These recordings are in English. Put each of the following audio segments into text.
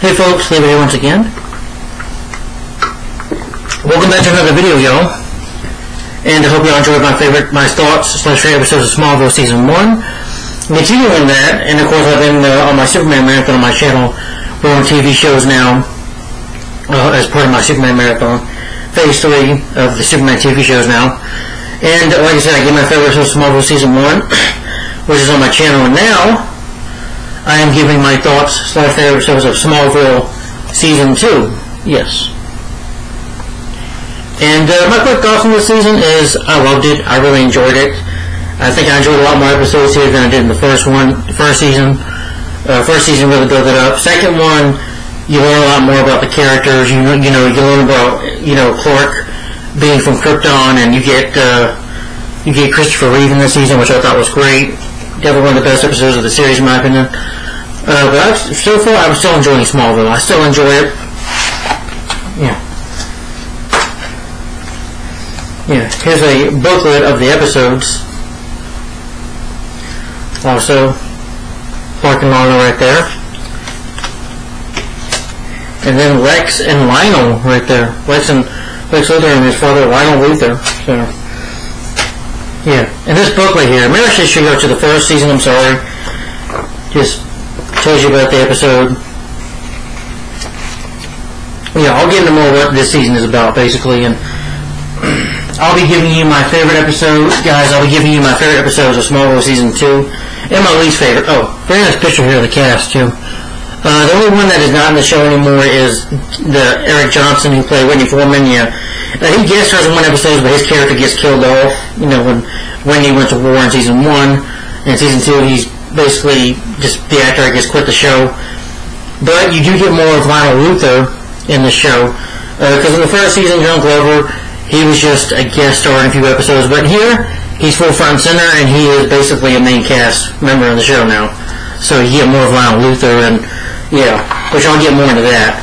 Hey folks, David here once again. Welcome back to another video, y'all. And I hope y'all enjoyed my thoughts / favorite episodes of Smallville Season 1. Continuing that, and of course I've been on my Superman Marathon on my channel. We're on TV shows now as part of my Superman Marathon. Phase 3 of the Superman TV shows now. And like I said, I give my favorite episode of Smallville Season 1, which is on my channel. And now, I am giving my thoughts / favorite episodes of Smallville Season 2. Yes. And my quick thoughts on this season is I loved it. I really enjoyed it. I think I enjoyed a lot more episodes here than I did in the first season. First season really built it up. Second one, you learn a lot more about the characters. You learn about Clark being from Krypton, and you get Christopher Reeve in this season, which I thought was great. Definitely one of the best episodes of the series, in my opinion. But so far, I'm still enjoying Smallville. I still enjoy it. Yeah. Here's a booklet of the episodes. Also, Clark and Lana right there. And then Lex and Lionel right there. Lex Luthor and his father, Lionel Luthor. So, yeah. And this booklet here, maybe I should go to the first season, I'm sorry. Just tells you about the episode. Yeah, I'll get into more what this season is about, basically, and I'll be giving you my favorite episodes, guys. I'll be giving you my favorite episodes of Smallville Season 2, and my least favorite. Oh, very nice picture here of the cast, too. The only one that is not in the show anymore is the Eric Johnson who played Whitney Foreman. Yeah, he guest stars in one episode, but his character gets killed off. When Whitney went to war in Season 1, and Season 2 he's basically just the actor, I guess, quit the show. But you do get more of Lionel Luthor in the show, because in the first season, John Glover, he was just a guest star in a few episodes, but here he's full front and center, and he is basically a main cast member of the show now. So you get more of Lionel Luthor, and yeah, which I'll get more into that.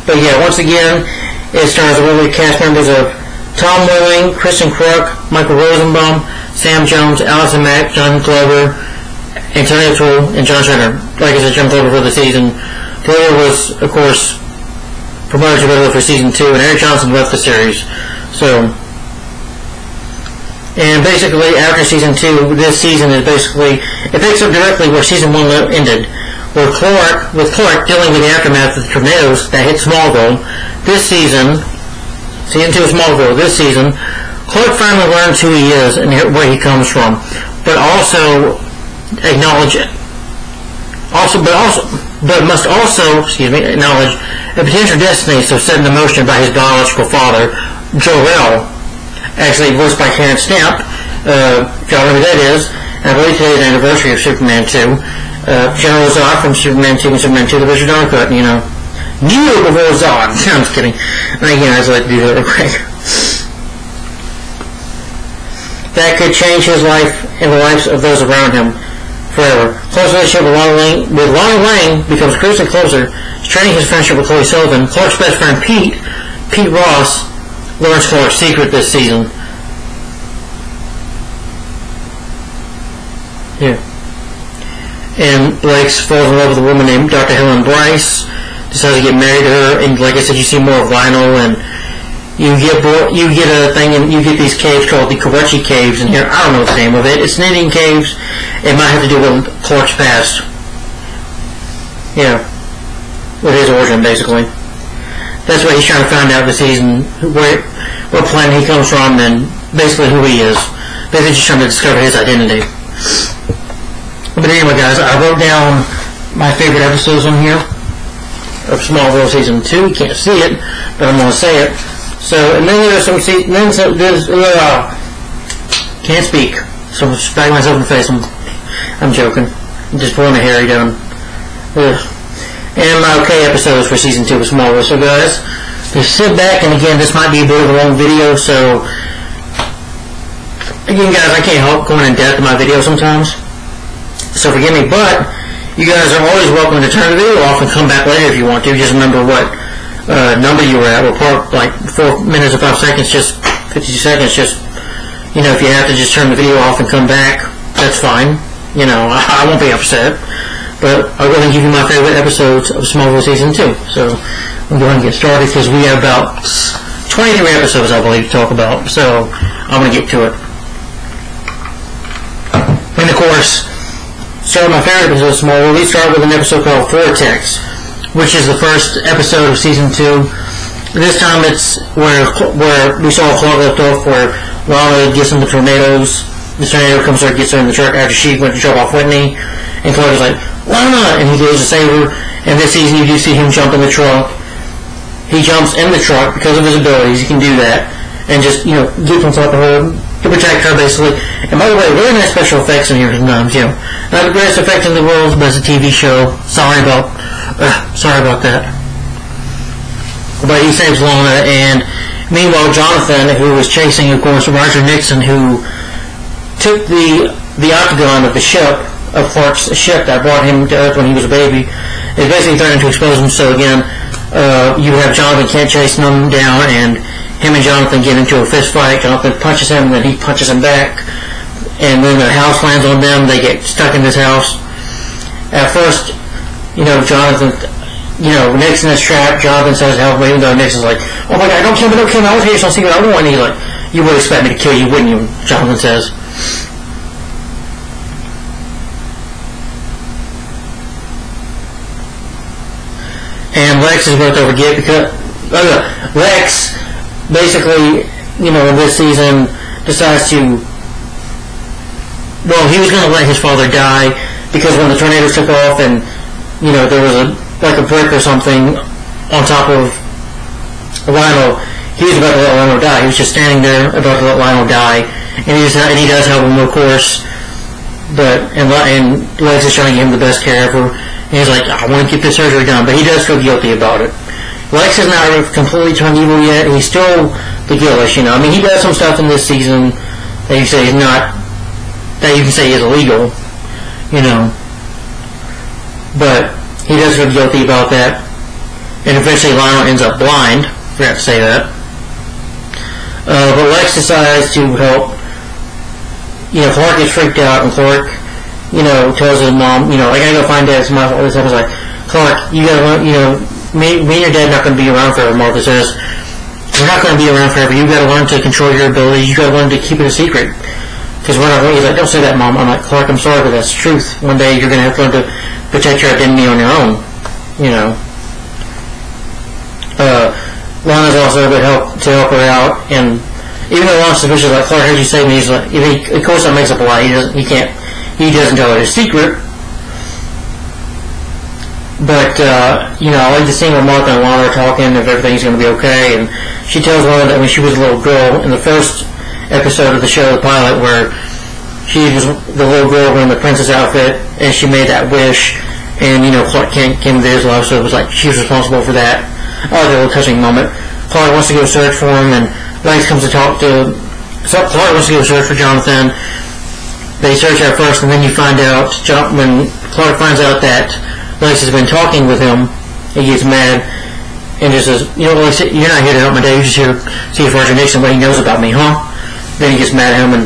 But yeah, once again, it stars the regular cast members of Tom Welling, Kristen Kruk, Michael Rosenbaum, Sam Jones, Allison Mack, John Glover, Antonio Toole, and John Schreiner. Like I said, John Glover for the season. Glover was, of course, promoted to regular for Season 2, and Eric Johnson left the series. So, and basically, after Season 2, this season is basically, it picks up directly where Season 1 ended, with Clark dealing with the aftermath of the tornadoes that hit Smallville. This season, Season 2 of Smallville, this season, Clark finally learns who he is and where he comes from, but also acknowledge it. But must also acknowledge a potential destiny so set in motion by his biological father, Jor-El, actually voiced by Karen Stamp. If y'all know who that is, and I believe today is the anniversary of Superman 2. General Zod from Superman 2 and Superman 2, the Richard Donner cut, New before Zod. I'm just kidding. Again, I just like to do that real quick. That could change his life and the lives of those around him forever. Close relationship with Lana Lang becomes closer and closer, straining his friendship with Chloe Sullivan. Clark's best friend Pete Ross, learns Clark's secret this season. Yeah. And Lex falls in love with a woman named Dr. Helen Bryce, decides to get married to her, and like I said, you see more of Lionel, and you get a thing, and you get these caves called the Karachi Caves, and here, I don't know the name of it. It's Indian caves. It might have to do with Clark's past. Yeah. With his origin, basically. That's what he's trying to find out this season, what planet he comes from, and basically who he is. Basically just trying to discover his identity. But anyway, guys, I wrote down my favorite episodes on here of Smallville Season 2. You can't see it, but I'm going to say it. So, and then there's some, can't speak. So I'm just bagging myself in the face. I'm joking. I'm just pulling my hair down. Ugh. And my okay episodes for Season 2 of Smallville. So guys, just sit back, and again, this might be a bit of a long video, so again guys, I can't help going in depth in my videos sometimes, so forgive me, but you guys are always welcome to turn the video off and come back later if you want to. Just remember what number you were at. We'll park like 4 minutes or 5 seconds, just 50 seconds, just, if you have to just turn the video off and come back, that's fine. I won't be upset. But I'll go ahead and give you my favorite episodes of Smallville Season 2. So we'll go ahead and get started because we have about 23 episodes, I believe, to talk about. So I'm going to get to it. And of course, start with my favorite episode of Smallville. We start with an episode called Vortex, which is the first episode of Season 2. This time it's where we saw Clark left off, where Lana gets in the tornadoes. The tornado comes her, gets her in the truck after she went to drop off Whitney. And Clark is like, Lana! And he goes to save her. And this season you do see him jump in the truck. He jumps in the truck because of his abilities. He can do that. And just, get on top of her to protect her, basically. And by the way, really nice special effects in here sometimes, Not the greatest effect in the world, but it's a TV show. Sorry about that. But he saves Lana, and meanwhile Jonathan, who was chasing, of course, Roger Nixon, who took the octagon of the ship, of Clark's ship that brought him to Earth when he was a baby, is basically threatening to expose him. So again, you have Jonathan Kent chasing him down, and him and Jonathan get into a fist fight. Jonathan punches him, and then he punches him back, and then the house lands on them. They get stuck in this house. At first, Jonathan, Nixon is trapped. Jonathan says help me, even though Nixon's like, oh my god, don't kill me, I was here, so see what I want. And he's like, you would expect me to kill you, wouldn't you? Jonathan says. And Lex is about to forget because Lex basically, in this season decides to, he was going to let his father die because when the tornadoes took off and, there was a brick or something on top of Lionel, he was about to let Lionel die. He was just standing there about to let Lionel die, and he does help him, of course, and Lex is trying to give him the best care ever. And he's like, I want to get this surgery done, but he does feel guilty about it. Lex is not completely turned evil yet. He's still the Gillish, I mean, he does some stuff in this season that you say is not, that you can say is illegal, but he does feel guilty about that. And eventually Lionel ends up blind. Forgot to say that. But Lex decides to help. Clark gets freaked out, and Clark, tells his mom, I gotta go find Dad. It's my fault. This happens. Like, Clark, you gotta, me and your dad not gonna be around forever. Martha says, we're not gonna be around forever. You gotta learn to control your abilities. You gotta learn to keep it a secret. Because we're not. He's like, don't say that, Mom. I'm like, Clark, I'm sorry, but that's the truth. One day you're gonna have to learn to protect your identity on your own. Lana's also able to help her out, and even though Lana's suspicious, like, Clark, heard you save me, he's like, of course that makes up a lie. He doesn't tell her his secret. But, I like the scene where Martha and Lana are talking if everything's going to be okay, and she tells Lana that when she was a little girl, in the first episode of the show, the pilot, where she was the little girl wearing the princess outfit, and she made that wish, and, Clark Kent came into his life, so it was like she was responsible for that. I like a little touching moment. Clark wants to go search for him, and Lex comes to talk to... So Clark wants to go search for Jonathan. They search out first, and then you find out, when Clark finds out that Lex has been talking with him, he gets mad, and just says, Lex, you're not here to help my dad, you're just here to see if Roger Nixon, what he knows about me, huh? Then he gets mad at him, and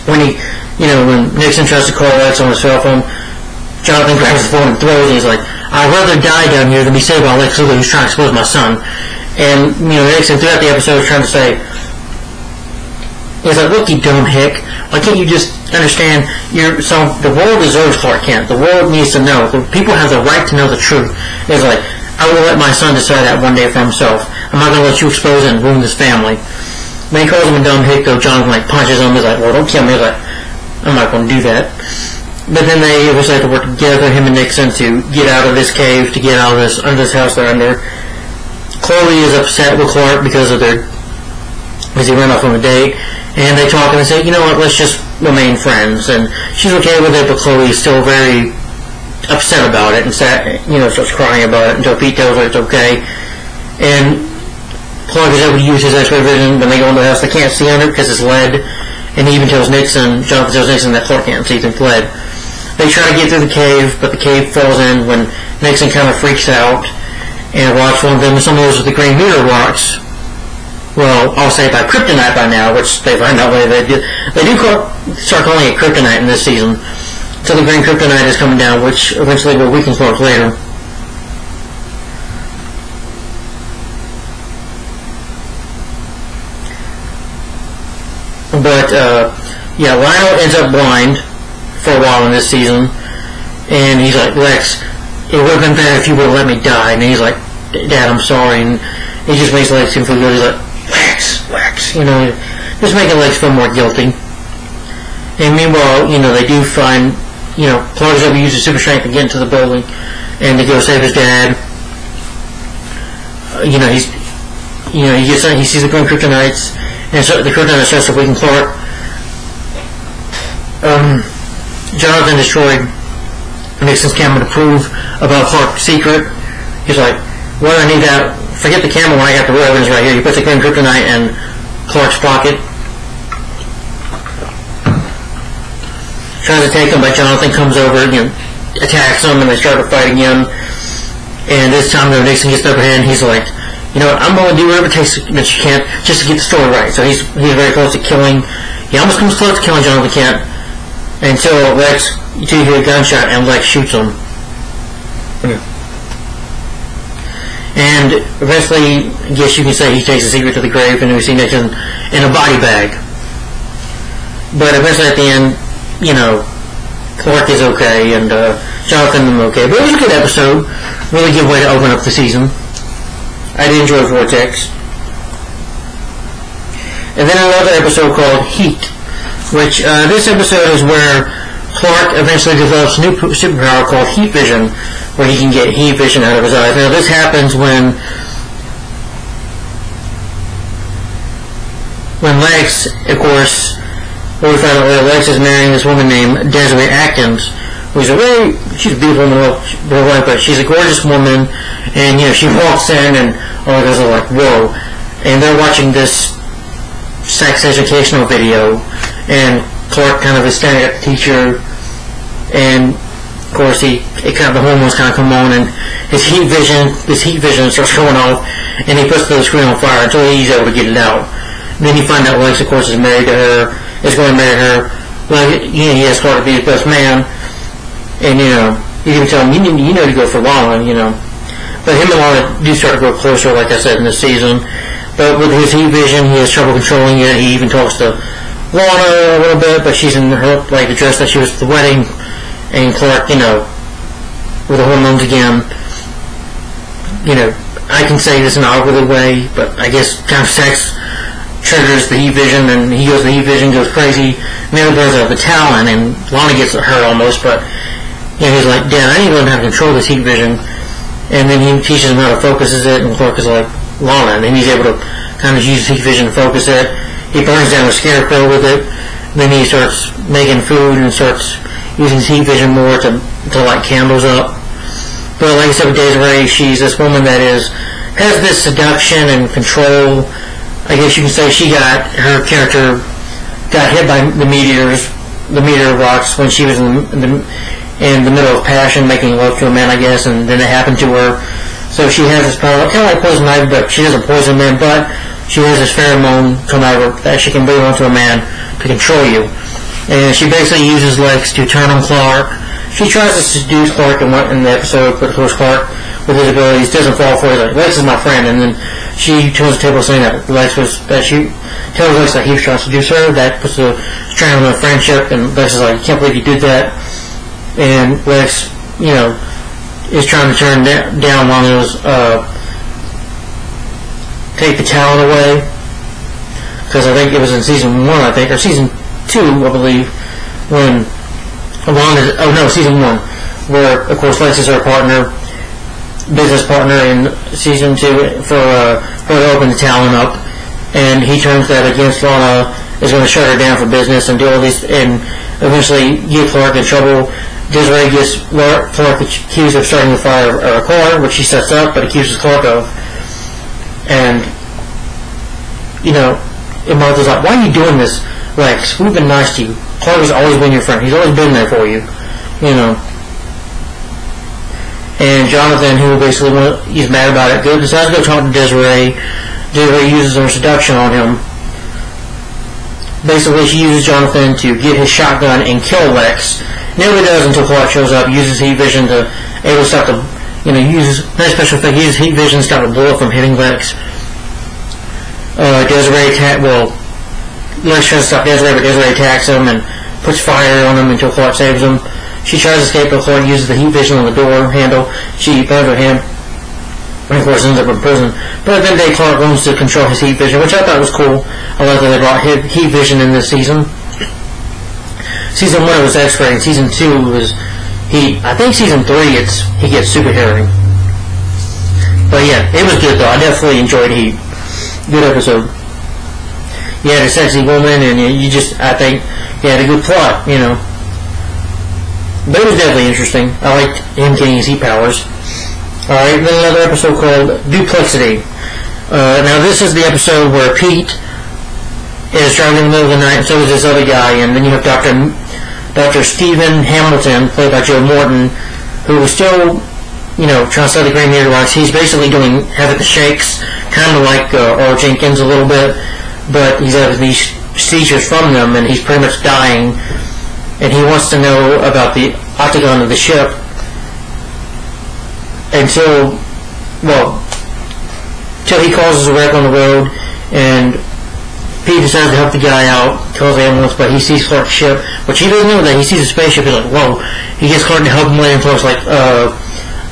when when Nixon tries to call Lex on his cell phone, Jonathan grabs the phone and throws it. He's like, I'd rather die down here than be saved by Lex Luthor, who's trying to expose my son. And, Nixon throughout the episode is trying to say, he's like, look, you dumb hick, why can't you just understand, the world deserves Clark Kent. The world needs to know. The people have the right to know the truth. It's like, I will let my son decide that one day for himself. I'm not going to let you expose it and ruin this family. When he calls him a dumb hick, though, Jonathan, punches him. He's like, well, don't kill me. He's like, I'm not going to do that. But then they eventually have to work together, him and Nixon, to get out of this cave, to get out of this house they're under. Chloe is upset with Clark because he ran off on a date, and they talk and they say, you know what, let's just remain friends. And she's okay with it, but Chloe is still very upset about it and starts crying about it until Pete tells her it's okay. And Clark is able to use his X-ray vision. When they go into the house, they can't see under it because it's lead. And he even tells Jonathan tells Nixon that Clark can't see through lead. They try to get through the cave, but the cave falls in when Nixon kind of freaks out and rocks one of them. Some of those with the green meteor rocks. Well, I'll say by kryptonite by now, which they find out later. They do start calling it kryptonite in this season. until the green kryptonite is coming down, which eventually will weaken Clark later. But, yeah, Lionel ends up blind for a while in this season, and he's like, Lex, it would have been better if you would have let me die. And he's like, Dad, I'm sorry. And he just makes Lex feel good. He's like, Lex, you know, just making Lex feel more guilty. And meanwhile, you know, they do find, you know, Clark's able to use his super strength to get into the building and to go save his dad. You know, he sees the green kryptonites, and so the kryptonite starts to weaken Clark. Jonathan destroyed Nixon's camera to prove about Clark's secret. He's like, well, I need that. Forget the camera when I got the real evidence right here. He puts the green kryptonite in Clark's pocket. Tries to take him, but Jonathan comes over, you know, attacks him, and they start to fight again. And this time, Nixon gets the upper hand. He's like, you know what, I'm going to do whatever it takes that you can just to get the story right. So he's very close to killing. He almost comes close to killing Jonathan Kent until Lex, you hear a gunshot, and Lex shoots him. And eventually, I guess you can say he takes the secret to the grave, and we see Nixon in a body bag. But eventually at the end, you know, Clark is okay, and Jonathan is okay. But it was a good episode. Really good way to open up the season. I did enjoy Vortex. And then another episode called Heat, which this episode is where Clark eventually develops a new superpower called Heat Vision, where he can get heat vision out of his eyes. Now this happens when Lex, of course, we found out that Lex is marrying this woman named Desiree Atkins, who's she's a beautiful woman, but she's a gorgeous woman, and you know, she walks in and all the guys are like, whoa. And they're watching this sex educational video, and Clark kind of is staring at the teacher, and of course the hormones kind of come on, and this heat vision starts going off, and he puts the screen on fire until he's able to get it out. And then you find out Lex, of course, is married to her, is going to marry her. Well, you know, he has Clark to be his best man, and you know, you can tell him, you know to go for Lana, you know. But him and Lana do start to grow closer, like I said, in this season. But with his heat vision, he has trouble controlling it. He even talks to Lana a little bit, but she's in her, like, the dress that she was at the wedding. And Clark, you know, with the hormones again, you know, I can say this in an awkward way, but I guess kind of sex triggers the heat vision, and he goes, the heat vision goes crazy. And then there's the Talon, and Lana gets hurt almost, but, you know, he's like, Dad, I need to learn how to control this heat vision. And then he teaches him how to focus it, and Clark is like, Lana, and then he's able to kind of use heat vision to focus it. He burns down a scarecrow with it. Then he starts making food and starts using his heat vision more to light candles up. But like I said with Desiree, she's this woman that has this seduction and control. I guess you can say her character got hit by the meteor rocks when she was in the middle of passion, making love to a man, I guess, and then it happened to her. So she has this power, kind of like poison ivy, but she doesn't poison men, but she has this pheromone come out of her that she can bring onto a man to control you. And she basically uses Lex to turn on Clark. She tries to seduce Clark in the episode, but of course Clark, with his abilities, doesn't fall for it. Like, Lex is my friend, and then she turns the table saying that she tells Lex that he was trying to seduce her. That puts a strain on their friendship, and Lex is like, I can't believe you did that. And Lex, you know, is trying to turn down Lana's take the talent away, because I think it was in season 1, or season 2, I believe, when season 1, where of course Lex is her business partner in season 2 for her to open the talent up, and he turns that against Lana, is going to shut her down for business and do all these, and eventually get Clark in trouble. Desiree gets Clark accused of starting the fire of a car, which she sets up, but accuses Clark of. And, you know, and Martha's like, why are you doing this, Lex? We've been nice to you. Clark has always been your friend. He's always been there for you. You know. And Jonathan, who basically, he's mad about it, decides to go talk to Desiree. Desiree uses her seduction on him. Basically, she uses Jonathan to get his shotgun and kill Lex. Nearly does until Clark shows up, uses heat vision to able to stop the, uses, nice special effect, uses heat vision to stop a bullet from hitting Lex. Desiree Lex tries to stop Desiree, but Desiree attacks him and puts fire on him until Clark saves him. She tries to escape, but Clark uses the heat vision on the door handle. She burns her hand, and of course ends up in prison. But at the end of the day, Clark learns to control his heat vision, which I thought was cool. I like that they brought heat vision in this season. Season 1 it was X-ray, and Season 2 was heat. I think Season 3 he gets super hairy. But yeah, it was good though. I definitely enjoyed Heat. Good episode. You had a sexy woman, and I think he had a good plot, But it was definitely interesting. I liked him getting his heat powers. Alright, then another episode called Duplexity. Now this is the episode where Pete is driving in the middle of the night, and so is this other guy, and then you have Dr. Stephen Hamilton, played by Joe Morton, who was still, trying to study green meteorites. He's basically having the shakes, kind of like Earl Jenkins a little bit, but he's having these seizures from them, and he's pretty much dying, and he wants to know about the octagon of the ship until he causes a wreck on the road, and Pete decides to help the guy out, calls the ambulance, but he sees Clark's ship, which he doesn't know that. He sees a spaceship, he's like, whoa. He gets Clark to help him later, and Clark's like,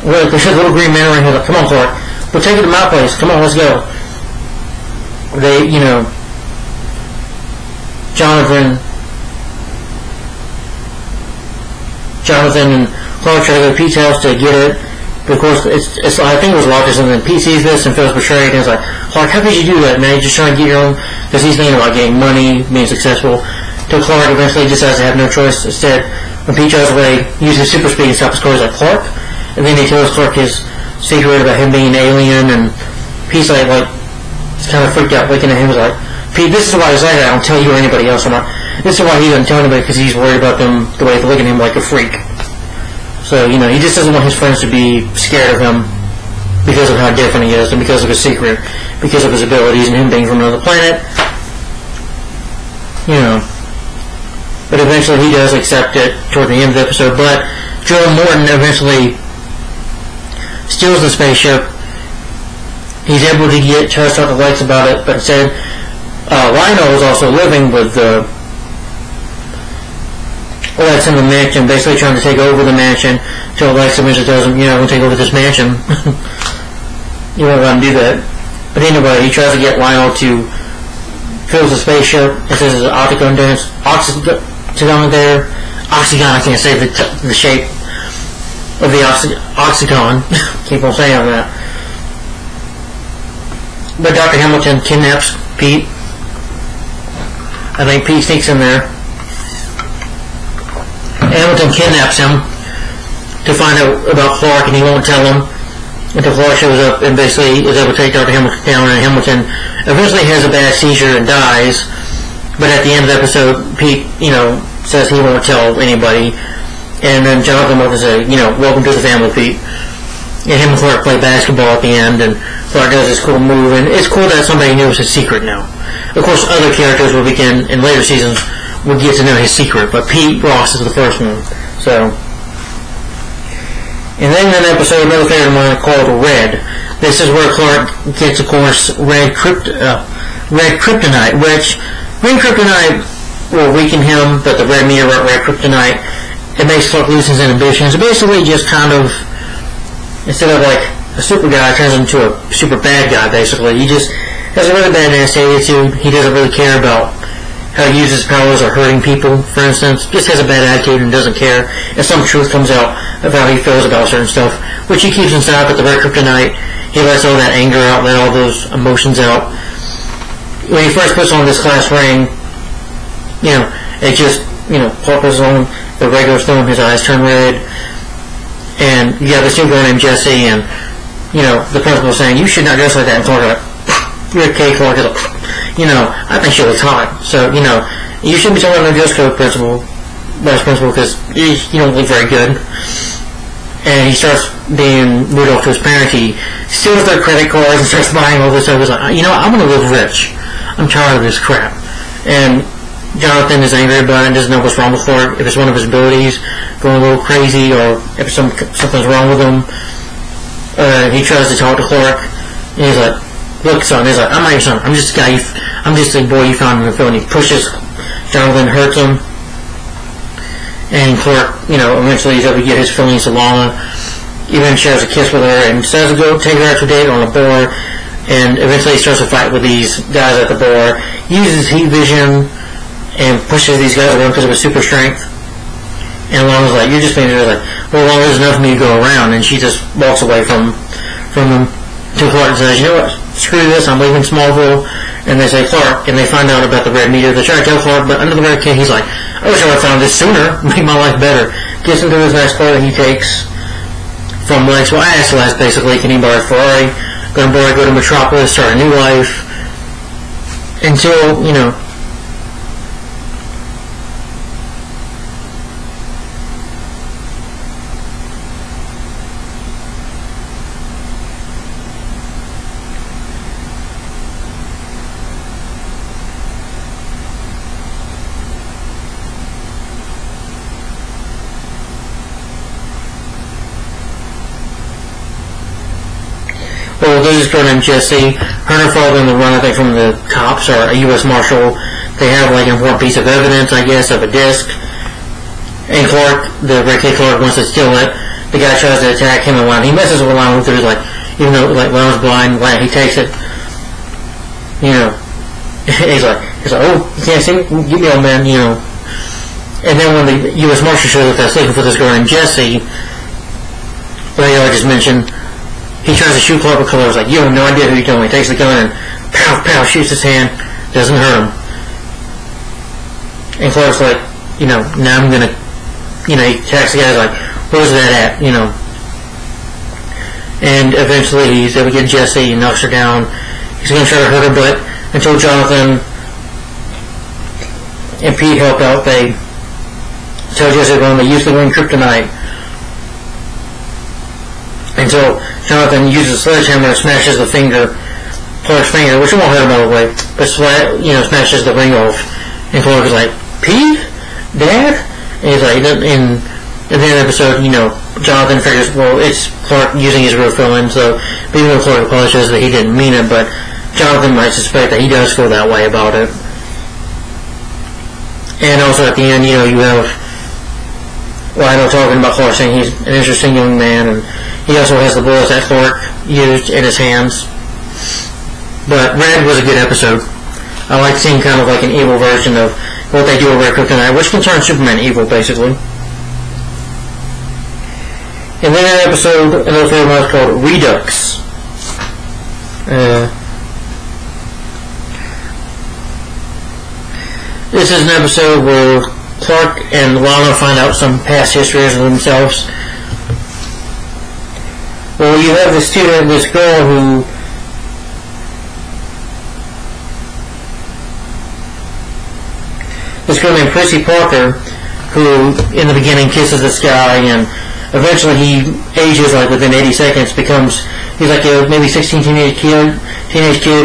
there's a little green man around here, like, come on, Clark, we'll take it to my place, come on, let's go. They, Jonathan and Clark try to go to Pete's house to get it. But of course, I think it was locked or something. Pete sees this and feels betrayed, and he's like, Clark, how could you do that, man? You're just trying to get your own, because he's thinking about getting money, being successful. Till Clark eventually decides to have no choice. Instead, when Pete tries away, uses super speed and stops the car, he's like, Clark? And then he tells Clark his secret about him being an alien, and Pete's like, he's kind of freaked out, looking at him, he's like, Pete, this is why he's like that. I don't tell you or anybody else. This is why he doesn't tell anybody, because he's worried about them, the way they look at him like a freak. So, he just doesn't want his friends to be scared of him because of how different he is and because of his secret, because of his abilities and him being from another planet. But eventually he does accept it toward the end of the episode. But Joe Morton eventually steals the spaceship. He's able to try to start the lights about it, but instead, Lionel is also living with Lex in the mansion, basically trying to take over the mansion, until Lex eventually tells him, I'm going to take over this mansion. You won't let him do that. But anyway, he tries to get Lionel to fill the spaceship. It says there's an octagon there. Oxygon, I can't say the shape of the oxygon. Keep on saying that. But Dr. Hamilton kidnaps Pete. I think Pete sneaks in there. Hamilton kidnaps him to find out about Clark, and he won't tell him until Clark shows up and basically is able to take Dr. Hamilton down, and Hamilton eventually has a bad seizure and dies. But at the end of the episode, Pete, says he won't tell anybody, and then Jonathan will say, welcome to the family, Pete. And him and Clark play basketball at the end, and Clark does this cool move, and it's cool that somebody knows his secret now. Of course, other characters will begin in later seasons will get to know his secret, but Pete Ross is the first one. So, and then an episode, another favorite of mine called Red. This is where Clark gets, of course, red kryptonite, which green kryptonite will weaken him, but the red meteorite, red kryptonite, it makes Clark lose his inhibitions. It basically just kind of, instead of like a super guy, turns into a super bad guy, basically. He just has a really bad nasty attitude. He doesn't really care about how he uses powers or hurting people, for instance. Just has a bad attitude and doesn't care if some truth comes out of how he feels about certain stuff, which he keeps inside. But the red kryptonite, he lets all that anger out, let all those emotions out. When he first puts on this class ring, it just, Clark puts on the regular stone, his eyes turn red, and you got this new girl named Jessie, and the principal saying, you should not dress like that, and Clark like, you're okay, Clark is like, I think she looks hot. So, you shouldn't be talking about the dress code vice principal, because you don't look very good. And he starts being rude off to his parents. He steals their credit cards and starts buying all this stuff. He's like, I want to live rich. I'm tired of this crap. And Jonathan is angry about it and doesn't know what's wrong with Clark. If it's one of his abilities, going a little crazy, or if something's wrong with him. He tries to talk to Clark, and he's like, "Look, son," he's like, "I'm not your son. I'm just a guy. I'm just a boy you found in the field." And he pushes Jonathan, hurts him, and Clark, eventually he's able to get his feelings to Lana. Even shares a kiss with her and says to go take her out to date on a bar. And eventually he starts a fight with these guys at the bar. He uses heat vision and pushes these guys around because of his super strength. And Lana's like, "You're just being there." Like, "Well, Lana, there's enough for me to go around." And she just walks away from him to Clark and says, "You know what? Screw this. I'm leaving Smallville." And they say, "Clark," and they find out about the red meteor. They try to tell Clark, but under the red kid, he's like, "I wish I would have found this sooner. Make my life better." Gets into his nice car that he takes from Lex. Well, Axel's basically, can he borrow a Ferrari? Gonna go to Metropolis, start a new life. Until, well, there's this girl named Jessie. Her and her father on the run, I think, from the cops or a U.S. Marshal. They have like an important piece of evidence, I guess, of a disc. And Clark, the Red Kid Clark, wants to steal it. The guy tries to attack him and Lana. He messes with Lana through, like, even though like Lana's blind, he takes it. He's like, "Oh, you can't see me? Give me, old man," And then when the U.S. Marshal shows up that's looking for this girl named Jessie, like I just mentioned, he tries to shoot Clark with colors, like, "You have no idea who you're killing." He takes the gun and pow, pow, shoots his hand, doesn't hurt him. And Clark's like, now I'm gonna, he attacks the guy, like, "Where's that at?" And eventually he's able to get Jessie and knocks her down. He's gonna try to hurt her, but until Jonathan and Pete help out, they tell Jessie they use the word kryptonite. Until Jonathan uses a sledgehammer and smashes the finger, Clark's finger, which won't hurt him, by the way, but smashes the ring off. And Clark is like, "Pete? Dad?" And he's like, in the episode, Jonathan figures, well, it's Clark using his real feelings, so even though Clark apologizes that he didn't mean it, but Jonathan might suspect that he does feel that way about it. And also at the end, you have Lionel talking about Clark, saying he's an interesting young man, and he also has the bullets that Clark used in his hands. But Red was a good episode. I like seeing kind of like an evil version of what they do with Red Kryptonite, which can turn Superman evil, basically. And then an episode, another film was called Redux. This is an episode where Clark and Lana find out some past histories of themselves. Well, you have this girl who this girl named Prissy Parker, who in the beginning kisses this guy, and eventually he ages like within 80 seconds, he's like a maybe 16 teenage kid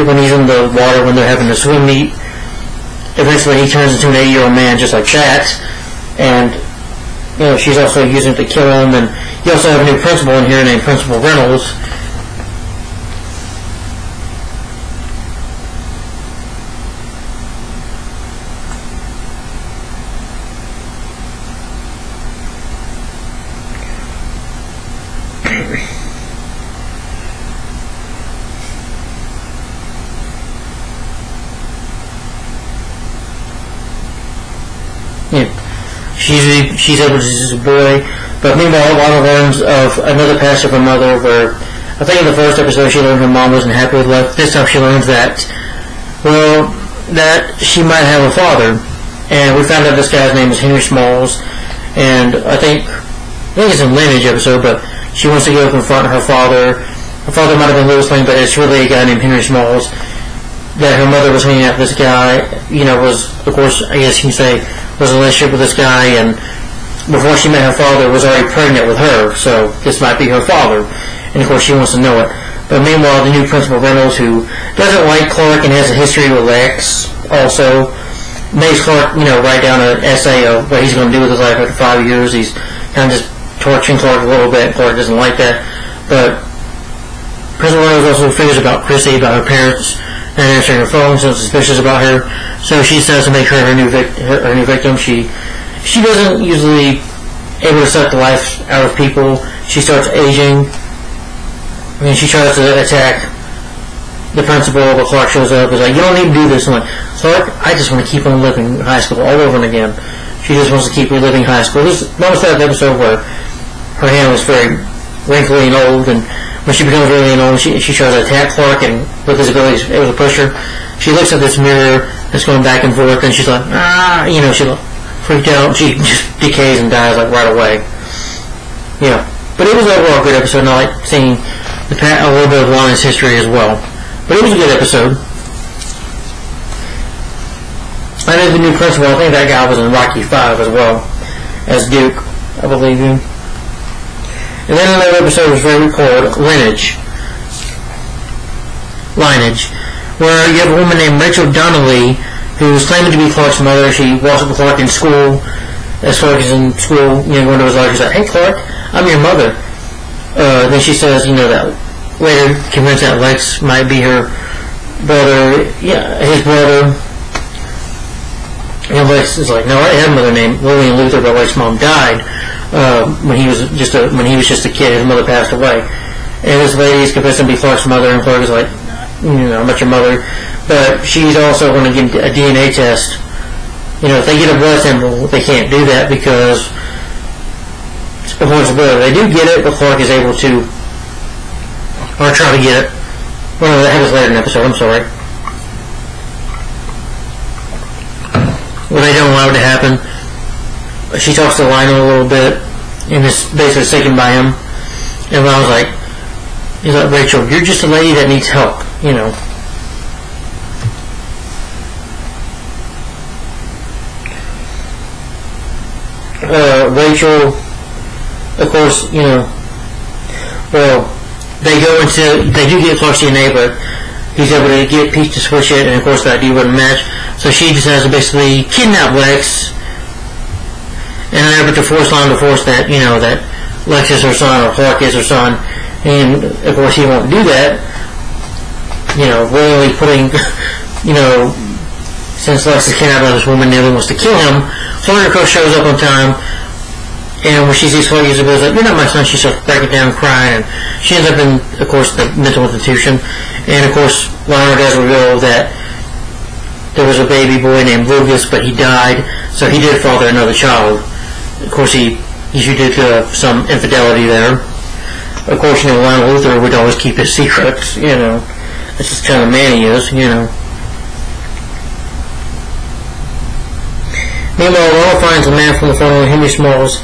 when he's in the water when they're having a swim meet. Eventually he turns into an 80-year-old man just like that, and she's also using it to kill him. And you also have a new principal in here named Principal Reynolds. She's able to see a boy, but meanwhile Lana learns of another past of her mother where I think in the first episode she learned her mom wasn't happy with life. This time she learns that she might have a father, and we found out this guy's name is Henry Smalls, and I think it's a Lineage episode, but she wants to go confront her father. Her father might have been Louis Lane, but it's really a guy named Henry Smalls. That her mother was hanging out with this guy, was, of course, I guess you can say, was in a relationship with this guy, and before she met her father was already pregnant with her, so this might be her father, and of course she wants to know it. But meanwhile, the new Principal Reynolds, who doesn't like Clark and has a history with Lex, also makes Clark, write down an essay of what he's going to do with his life after 5 years. He's kind of just torturing Clark a little bit. Clark doesn't like that, but Principal Reynolds also figures about Chrissy, about her parents not answering her phone, so suspicious about her. So she decides to make her new victim. She doesn't usually able to suck the life out of people. She starts aging. I mean, she tries to attack the principal, but Clark shows up. He's like, "You don't need to do this." I'm like, "Clark, I just want to keep on living high school all over and again." She just wants to keep reliving high school. This notice that episode where her hand was very wrinkly and old, and when she becomes really old, she tries to attack Clark, and with his abilities, able to push her. She looks at this mirror that's going back and forth, and she's like, she freaked out. She just decays and dies like right away. Yeah, but it was overall a good episode, and I like seeing a little bit of Lana's history as well. But it was a good episode. I know the new principal. I think that guy was in Rocky 5 as well, as Duke, I believe him. And then another episode was very called Lineage, where you have a woman named Rachel Donnelly who's claiming to be Clark's mother. She walks up to Clark in school. As Clark is in school, going to his life, she's like, "Hey Clark, I'm your mother." Then she says, that later convinced that Lex might be her brother, his brother. And Lex is like, "No, I had a mother named Lillian Luther, but Lex's mom died when he was just a kid. His mother passed away." And this lady is convinced to be Clark's mother, and Clark is like, "I'm not your mother." But she's also going to get a DNA test. If they get a blood sample, they can't do that because it's before his brother. They do get it, but Clark is able to, or try to get it. Well, that happens later in the episode. I'm sorry. Well, they don't allow it to happen. She talks to Lionel a little bit, and is basically taken by him. And Lionel's like, he's like, "Rachel, you're just a lady that needs help, Rachel, of course, they do get Clark's DNA, but he's able to get Pete to switch it, and of course that D wouldn't match. So she decides to basically kidnap Lex, and in an effort to force Lionel to force that, that Lex is her son or Clark is her son, and of course he won't do that. Willingly putting, since Lex is kidnapped by this woman, Nelly wants to kill him. Clark, of course, shows up on time, and when she sees Clark, she's like, "You're not my son." She starts breaking down, crying, and she ends up in, of course, the mental institution. And of course, Lionel does reveal that there was a baby boy named Lucas, but he died, so he did father another child. Of course, he did some infidelity there. Of course, Lionel Luther would always keep his secrets, That's just kind of man he is, Meanwhile, Laura finds a man from the phone, Henry Smalls.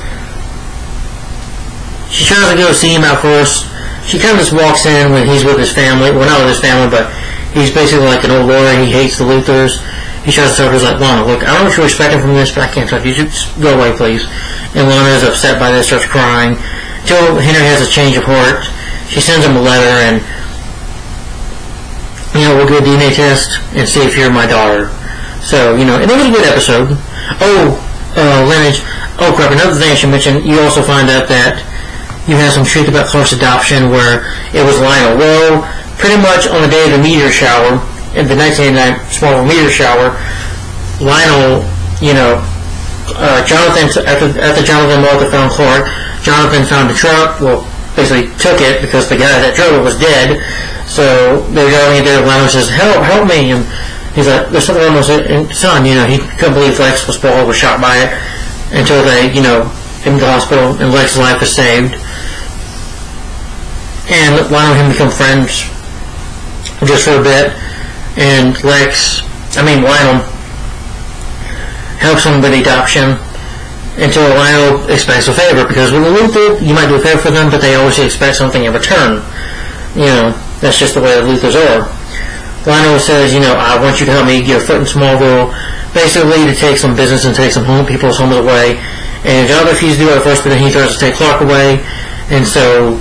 She tries to go see him at first. She kind of just walks in when he's with his family. Well, not with his family, but he's basically like an old lawyer. He hates the Luthers. He tries to tell her, he's like, "Lana, look, I don't know what you're expecting from this, but I can't trust you. Just go away, please." And Lana is upset by this, starts crying. Until Henry has a change of heart. She sends him a letter, and, we'll do a DNA test and see if you're my daughter. So, and it was a good episode. Lineage. Oh, crap, another thing I should mention, you also find out that you have some truth about Clark's adoption where it was Lionel. Well, pretty much on the day of the meteor shower, in the 1989 Smallville meteor shower, Lionel, Jonathan, after Jonathan and Martha found Clark, Jonathan found the truck, basically took it because the guy that drove it was dead. So they were going in there, Lionel says, help me, and he's like, "There's something wrong with his son." He couldn't believe Lex was shot by it until they, him to the hospital, and Lex's life was saved. And Lionel and him become friends just for a bit, and Lionel helps him with adoption until Lionel expects a favor, because with a Luther, you might do a favor for them, but they always expect something in return. That's just the way the Luthers are. Lionel says, "I want you to help me get a foot in Smallville," basically to take some business and take some people's homes away. And Jonathan refuses to do it at first, but then he tries to take Clark away, and so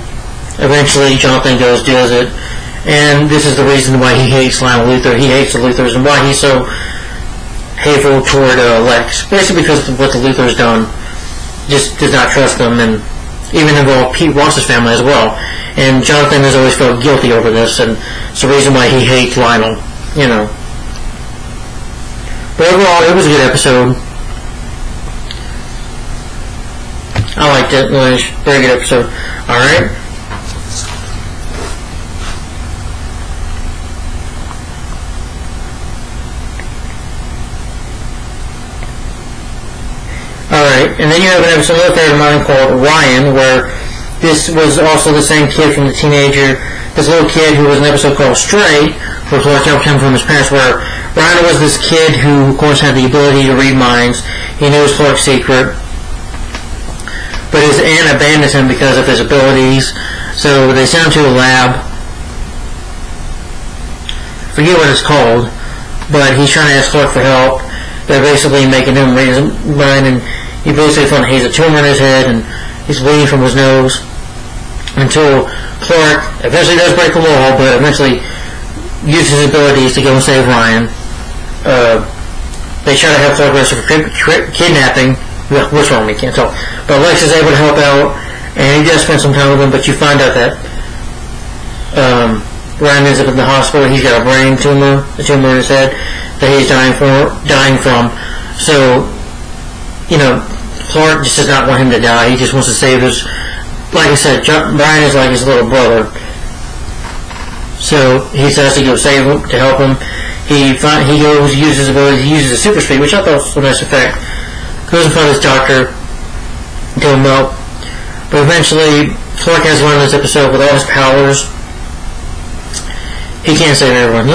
eventually Jonathan does it. And this is the reason why he hates Lionel Luther. He hates the Luthers, and why he's so hateful toward Lex. Basically because of what the Luthers done, just does not trust them, and even involve Pete Ross's family as well. And Jonathan has always felt guilty over this, and it's the reason why he hates Lionel, you know. But overall, it was a good episode. I liked it. Very good episode. Alright. Alright, and then you have another favorite of mine called Ryan, where this was also the same kid from the teenager, this little kid who was in an episode called Stray, where Clark helped him from his parents, where Ryan was this kid who, of course, had the ability to read minds. He knows Clark's secret, but his aunt abandons him because of his abilities, so they send him to a lab. I forget what it's called, but he's trying to ask Clark for help. They're basically making him read his mind, and he basically found he has a tumor in his head, and he's bleeding from his nose, until Clark eventually does break the law, but eventually uses his abilities to go and save Ryan. They try to have Clark arrested for kidnapping. Well, what's wrong with me? Can't tell. But Lex is able to help out, and he does spend some time with him, but you find out that Ryan ends up in the hospital. He's got a brain tumor, a tumor in his head that he's dying from. So, you know, Clark just does not want him to die. He just wants to save his, like I said, Brian is like his little brother. So he says to go save him, to help him. He goes, uses his ability, he uses a super speed, which I thought was a nice effect. Goes in front of his doctor, to him up. But eventually, Clark has one of this episode with all his powers. He can't save everyone.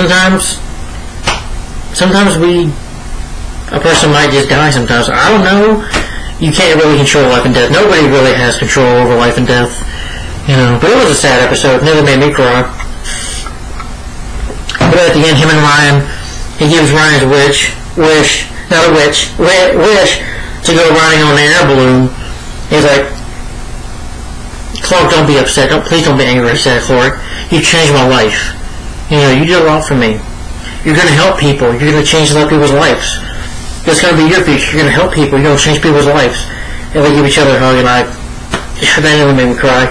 Sometimes a person might just die sometimes. I don't know. You can't really control life and death. Nobody really has control over life and death. You know, but it was a sad episode. It never made me cry. But at the end, him and Ryan, he gives Ryan a wish to go riding on an air balloon. He's like, Clark, don't be upset. Please don't be angry, said Clark. You changed my life. You know, you did a lot for me. You're going to help people. You're going to change a lot of people's lives. That's going to be your future. You're going to help people. You're going to change people's lives. And they give each other a hug, and that never made me cry.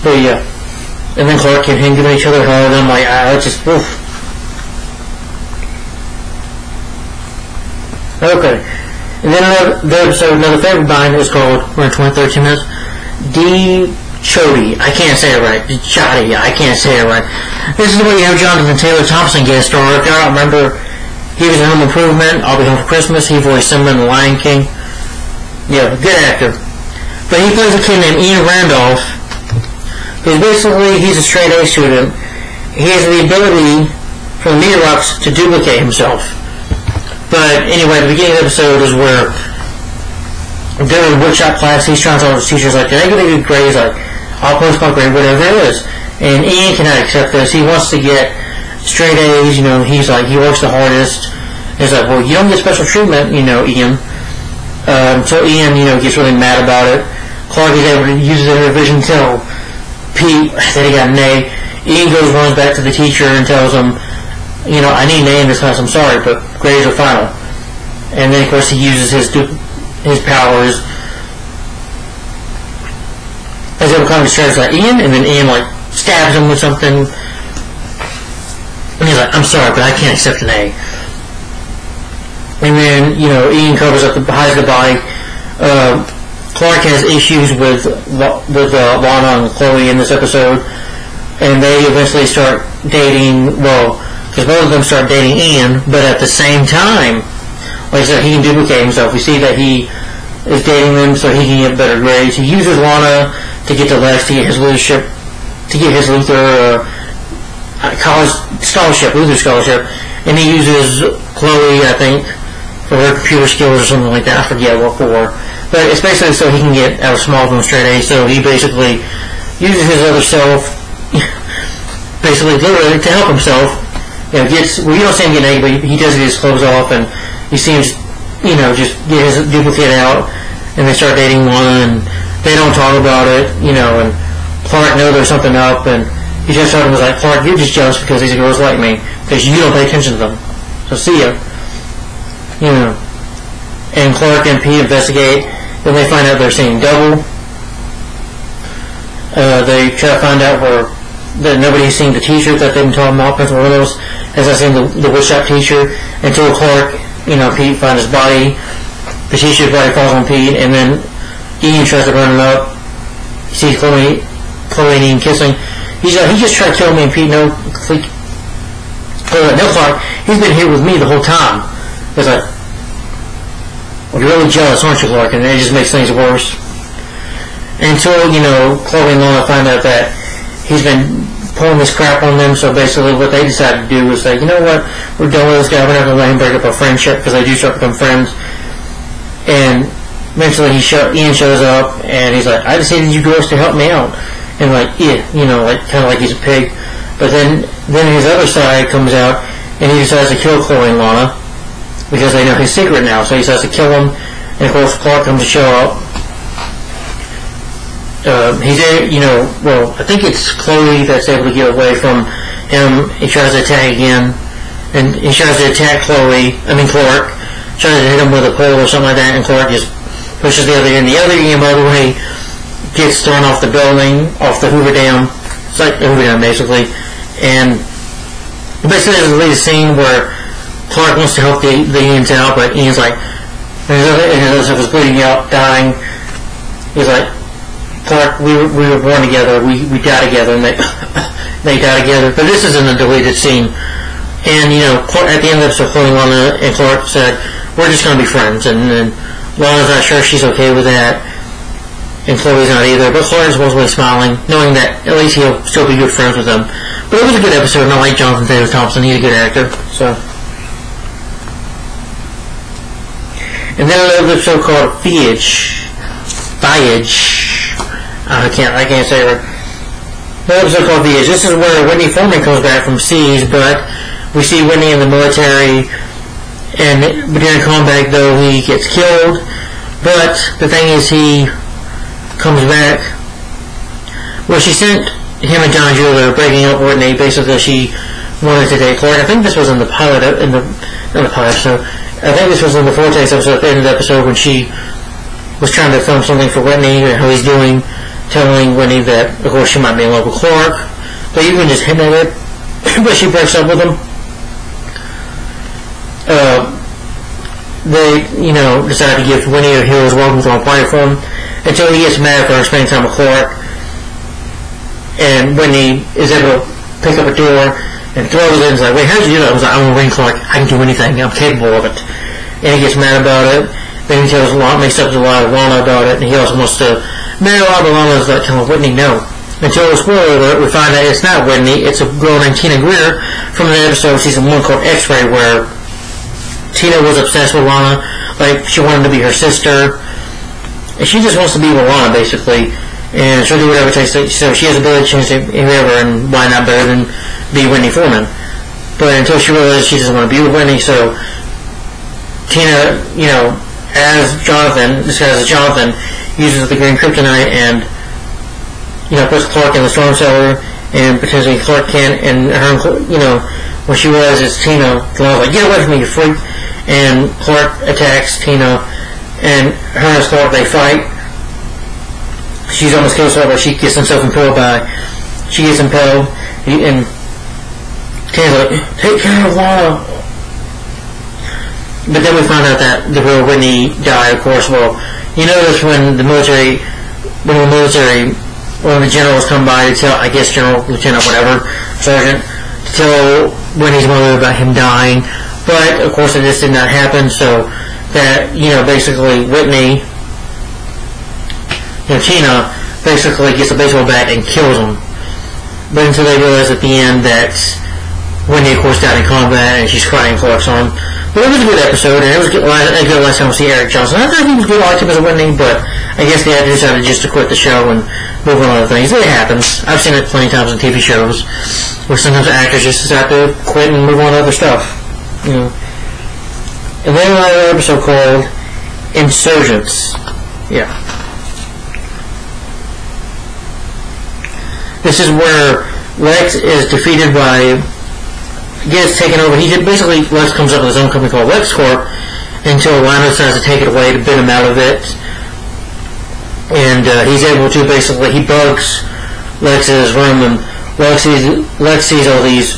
But yeah. And then Clark and him giving each other a hug, and I'm like, it's just, oof. Okay. And then another favorite bind is called, we're in 13 minutes, Chody. I can't say it right. Chody. I can't say it right. This is where you have Jonathan Taylor Thompson guest star. If y'all don't remember, he was in Home Improvement, I'll Be Home for Christmas. He voiced Simba in The Lion King. Yeah, good actor. But he plays a kid named Ian Randolph. He's a straight A student. He has the ability from the Meteorox to duplicate himself. But anyway, the beginning of the episode is where during woodshop class, he's trying to tell his teachers, like, did I get a good grade? He's like, I'll post my grade, whatever it is. And Ian cannot accept this. He wants to get straight A's, you know, he's like, he works the hardest. He's like, well, you don't get special treatment, you know, Ian. So Ian, you know, gets really mad about it. Clark is able to use it in revision till Pete said he got an A. Ian runs back to the teacher and tells him, you know, I need an A in this class, I'm sorry, but grades are final. And then, of course, he uses his powers as it becomes distracted like Ian, and then Ian, like, stabs him with something. And he's like, I'm sorry, but I can't accept an A. And then, you know, Ian covers up hides the body. Clark has issues with Lana and Chloe in this episode, and they eventually start dating, well, because both of them start dating Ian, but at the same time, like I said, he can duplicate himself. We see that he is dating them so he can get better grades. He uses Lana to get to Lex, to get his Luther college scholarship, and he uses Chloe, I think, for her computer skills or something like that. I forget what for. But it's basically so he can get out of Smallville straight A, so he basically uses his other self, basically literally to help himself. You know, you don't see him get an A, but he does get his clothes off, and he seems, you know, just get his duplicate out, and they start dating one, and they don't talk about it, you know, and Clark knows there's something up, and he just told him, was like, Clark, you're just jealous because these girls like me, because you don't pay attention to them. So see ya. You know. And Clark and Pete investigate, When they find out they're seeing double, they try to find out that nobody's seen the teacher that they've been talking about. Principal Reynolds has not seen the woodshop teacher until Clark, Pete finds his body. The teacher's body falls on Pete, and then Ian tries to burn him up. He sees Chloe and Ian kissing. He's like, he just tried to kill me, and Pete, no, Clark, he's been here with me the whole time. It's like, well, you're really jealous, aren't you, Clark? And it just makes things worse. Until, Chloe and Lana find out that he's been pulling this crap on them, so basically what they decided to do was say, you know what, we're done with this guy, we're not going to let him break up our friendship, because they do start to become friends. And eventually Ian shows up, and he's like, I just needed you girls to help me out. And kind of like he's a pig. But then his other side comes out, and he decides to kill Chloe and Lana, because they know his secret now, so he decides to kill them. And of course Clark comes to show up. He's there, I think it's Chloe that's able to get away from him. He tries to attack again, and he tries to attack Clark, tries to hit him with a pole or something like that, and Clark just pushes the other end. The other end, by the way, gets thrown off the building, off the Hoover Dam. It's like the Hoover Dam, basically. And basically there's a latest scene where Clark wants to help the Ians out, but Ian's like, and his other stuff is bleeding out, dying. He's like, Clark, we were born together, we die together, and they die together. But this isn't a deleted scene. And, at the end of the episode, Chloe, Lana, and Clark said, we're just going to be friends. And then Lana's not sure she's okay with that, and Chloe's not either. But Clark's mostly smiling, knowing that at least he'll still be good friends with them. But it was a good episode, and I like Jonathan Taylor Thompson. He's a good actor. So. And then another episode called Voyage. I can't say it. Another episode called Voyage. This is where Whitney Foreman comes back from seas, but we see Whitney in the military, and during combat, though, he gets killed. But the thing is, he comes back. Well, she sent him and John Julia breaking up Whitney. Basically, she wanted to date Clark. I think this was in the pilot, not the pilot episode. I think this was in the Vortex episode, at the end of the episode, when she was trying to film something for Whitney, and how he's doing, telling Whitney that, of course, she might be in love with Clark. But you can just hint at it. But she breaks up with him. They, decide to give Whitney a hero's welcome to a party for him, until he gets mad for her spending time with Clark. And Whitney is able to pick up a door and throw it in. He's like, wait, how'd you do that? I was like, I'm a ring Clark. I can do anything. I'm capable of it. And he gets mad about it. Then he makes up to lie to Lana about it, and he also wants to marry Lana. Lana's like, telling Whitney no. Until, spoiler alert, we find out it's not Whitney, it's a girl named Tina Greer from an episode of season 1 called X-Ray, where Tina was obsessed with Lana, like she wanted to be her sister, and she just wants to be with Lana, basically, and she'll do whatever it takes to, so she has the ability to change whoever, and why not better than be Whitney Foreman. But until she realizes she doesn't want to be with Whitney, so Tina, as Jonathan, disguised as Jonathan, uses the green kryptonite and, puts Clark in the storm cellar, and potentially Clark can't, and her, when she realizes Tina, Lana's like, get away from me, you freak. And Clark attacks Tina, and her and Clark, they fight. She's almost killed herself, but she gets himself impaled and Tina's like, take care of Lana. But then we find out that the real Whitney died, of course. Well, you notice when the generals come by to tell, I guess general, lieutenant, whatever, sergeant, to tell Whitney's mother about him dying. But, of course, this did not happen, so that, basically Whitney, Tina, basically gets a baseball bat and kills him. But until they realize at the end that Whitney, of course, died in combat, and she's crying Clark's on. But it was a good episode, and it was a good last time we see Eric Johnson. I thought he was good, I liked him as a Whitney, but I guess they decided just to quit the show and move on to other things. It happens. I've seen it plenty of times in TV shows, where sometimes the actors just decide to quit and move on to other stuff. And then another episode called Insurgents. Yeah. This is where Lex is defeated by, gets taken over. Basically, Lex comes up with his own company called LexCorp until Lionel decides to take it away to bid him out of it. and he's able to basically, he bugs Lex in his room, and Lex sees all these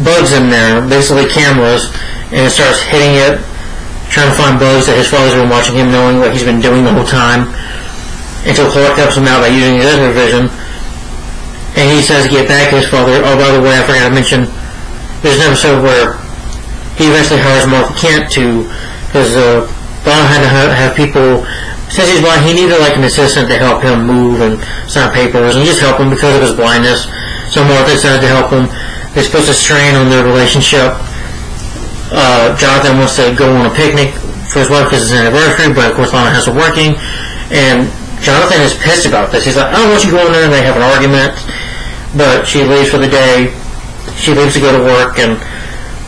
bugs in there, basically cameras, and starts hitting it, trying to find bugs that his father's been watching him, knowing what he's been doing the whole time, until Clark helps him out by using his X-ray vision. And he says to get back to his father. Oh, by the way, I forgot to mention, there's an episode where he eventually hires Martha Kent to, because Bob had to have people, since he's blind, he needed like an assistant to help him move and sign papers and just help him because of his blindness. So Martha decided to help him. They're supposed to strain on their relationship. Jonathan wants to go on a picnic for his wife because it's an anniversary, but of course Lana has her working, and Jonathan is pissed about this. He's like, I don't want you going there, and they have an argument, but she leaves for the day. She leaves to go to work, and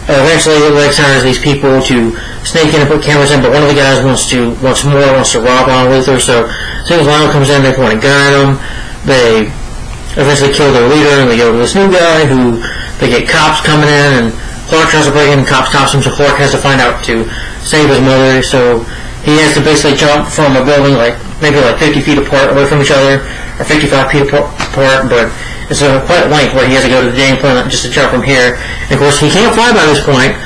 eventually Lex hires these people to sneak in and put cameras in, but one of the guys wants to rob Lana Luthor, so as soon as Lana comes in, they point a gun at him. They eventually kill their leader, and they go to this new guy who, they get cops coming in, and Clark tries to break in, and cops stops him, so Clark has to find out to save his mother, so he has to basically jump from a building maybe 50 feet apart away from each other, or 55 feet apart, but it's quite a length where he has to go to the Dane planet just to jump from here. And of course, he can't fly by this point,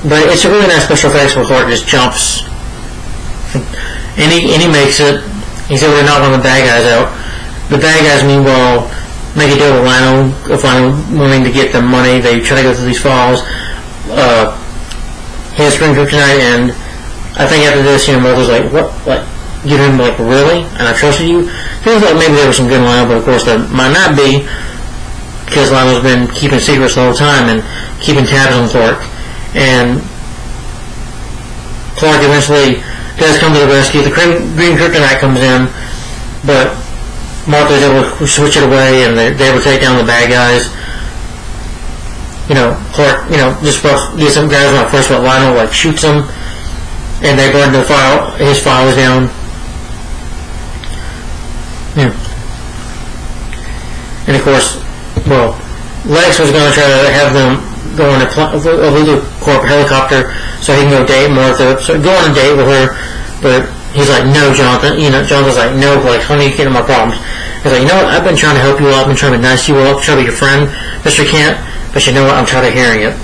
but it's a really nice special effects where Clark just jumps, and he makes it. He's able to knock one of the bad guys out. The bad guys, meanwhile, make a deal with Lionel, wanting to get the money. They try to go through these files. He has Green Kryptonite, and I think after this, Mother's like, what? Give him, really? And I trusted you? Feels like maybe there was some good in Lionel, but of course there might not be, because Lionel's been keeping secrets the whole time and keeping tabs on Clark. And Clark eventually does come to the rescue. The Green Kryptonite comes in, but Martha's able to switch it away, and they're able to take down the bad guys. Clark, just get some guys when first what Lionel shoots him, and they burn his files down. Yeah. And of course, Lex was going to try to have them go on a LuthorCorp helicopter so he can go date Martha, so go on a date with her, but he's like, no, Jonathan. Jonathan's like, no, honey, you can't have my problems. He's like, you know what, I've been trying to help you out, I've been trying to be nice to you all, trying to be your friend, Mr. Kent, but you know what, I'm tired of hearing it.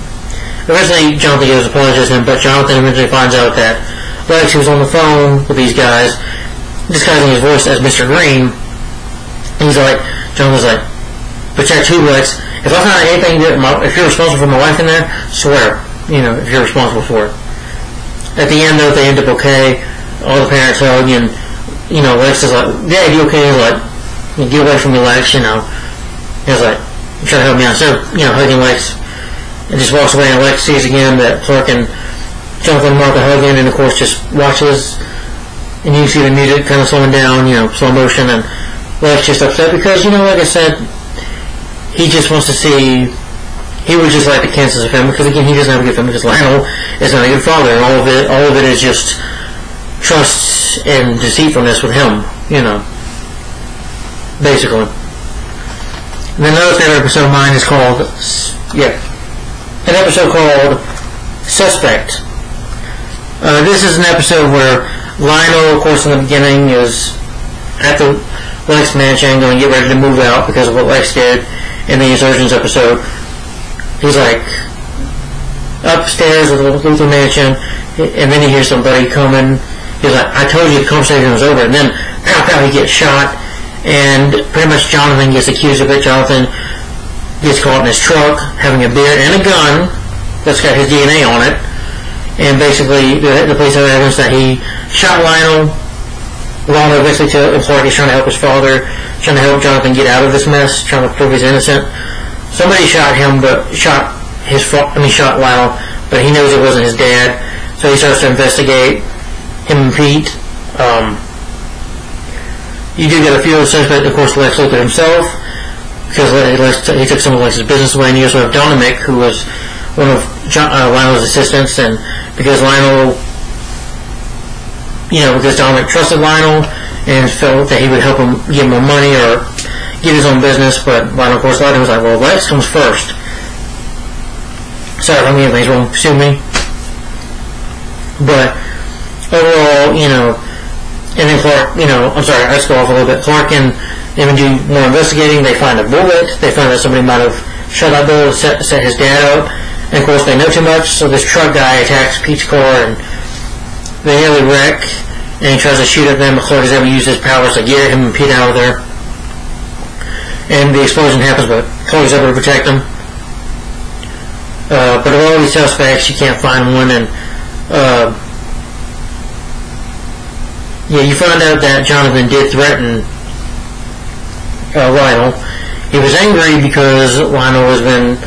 Eventually, Jonathan goes to apologize to him, but Jonathan eventually finds out that Lex, who was on the phone with these guys, disguising his voice as Mr. Green, and Jonathan's like, but check too, Lex, if I find out anything, if you're responsible for my wife in there, swear, if you're responsible for it. At the end, though, they end up okay, all the parents hug, and, Lex is like, yeah, you okay? He's like, get away from me, Lex, He's like, trying to help me out. So, hugging Lex, and just walks away, and Lex sees again that Clark and Jonathan and Martha hugging, and of course just watches, and you see the music kind of slowing down, slow motion, and Lex just upset because, like I said, he just wants to see, he would just like the Kansas family, because again, he doesn't have a good family, because Lionel is not a good father, and all of it is just trust and deceitfulness with him, basically. And then another favorite episode of mine is called, an episode called Suspect. This is an episode where Lionel, of course, in the beginning is at the Lex mansion going to get ready to move out because of what Lex did in the Insurgents episode. He's upstairs at the Luthor mansion, and then he hears somebody coming. He's like, I told you the conversation was over, and then pow, he gets shot, and pretty much Jonathan gets accused of it. Jonathan gets caught in his truck having a beer and a gun that's got his DNA on it, and basically the police have evidence that he shot Lionel. Lionel eventually Clark is trying to help his father, trying to help Jonathan get out of this mess, trying to prove he's innocent. Somebody shot him, but shot Lionel, but he knows it wasn't his dad, so he starts to investigate him and Pete. You do get a few of the suspects, of course, Lex Luthor himself, because he took some of Lex's business away, and you also have Dominic, who was one of Lionel's assistants, and because because Dominic trusted Lionel and felt that he would help him get more money or get his own business, but Lionel, of course, lied to him. Was like, well, Lex comes first. Sorry if I'm getting things wrong, sue me. But overall, And then Clark, let's go off a little bit. Clark and them do more investigating. They find a bullet. They find that somebody might have shot that bullet, set his dad up. And of course, they know too much, so this truck guy attacks Pete's car, and they nearly wreck. And he tries to shoot at them, but Clark is able to use his powers to get him and Pete out of there. And the explosion happens, but Clark is able to protect them. But of all these suspects, you can't find one, and you find out that Jonathan did threaten Lionel. He was angry because Lionel has been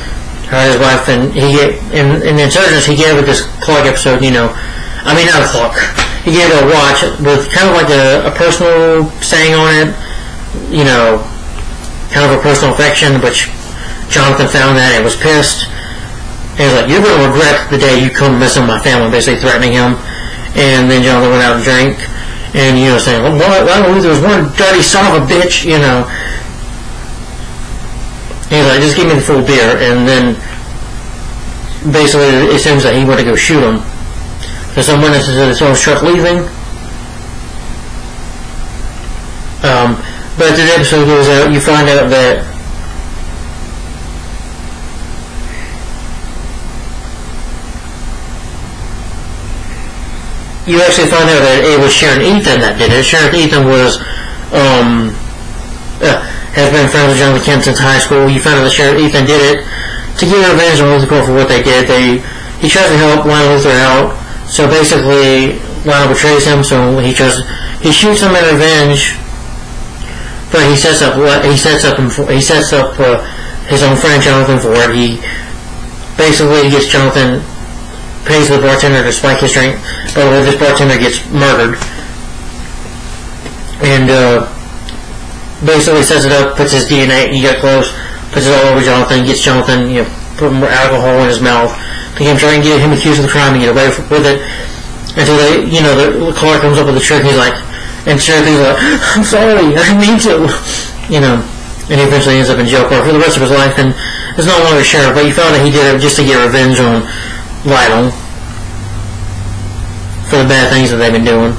his wife, and in the Insurgents, he gave it this Clark episode, not a Clark. He gave it a watch with kind of like a personal saying on it, kind of a personal affection, which Jonathan found that and was pissed. And he was like, "You're going to regret the day you come mess with my family," basically threatening him. And then Jonathan went out and drank, and saying, "Well, Lionel Luther was one dirty son of a bitch," And he's like, "Just give me the full beer," and then basically it seems that he went to go shoot him. There's some witnesses of his own truck leaving. But as the episode goes out, you find out that you actually find out that it was Sharon Ethan that did it. Sharon Ethan was has been friends with Jonathan Kent since high school. You find out that Sharon Ethan did it to get revenge on Luther for what they did. He tries to help Lionel Luther out. So basically, Lionel betrays him. So he shoots him in revenge. But he sets up his own friend Jonathan for it. He basically gets Jonathan, pays the bartender to spike his drink. But this bartender gets murdered, and basically sets it up, puts his DNA, he got close, puts it all over Jonathan, gets Jonathan, put more alcohol in his mouth, to try and get him accused of the crime and get away with it. Until the Clark comes up with the trick, and he's like, and Sheridan's like, "I'm sorry, I didn't mean to," and he eventually ends up in jail for the rest of his life, and is no longer a sheriff, but you found that he did it just to get revenge on Lionel for the bad things that they've been doing.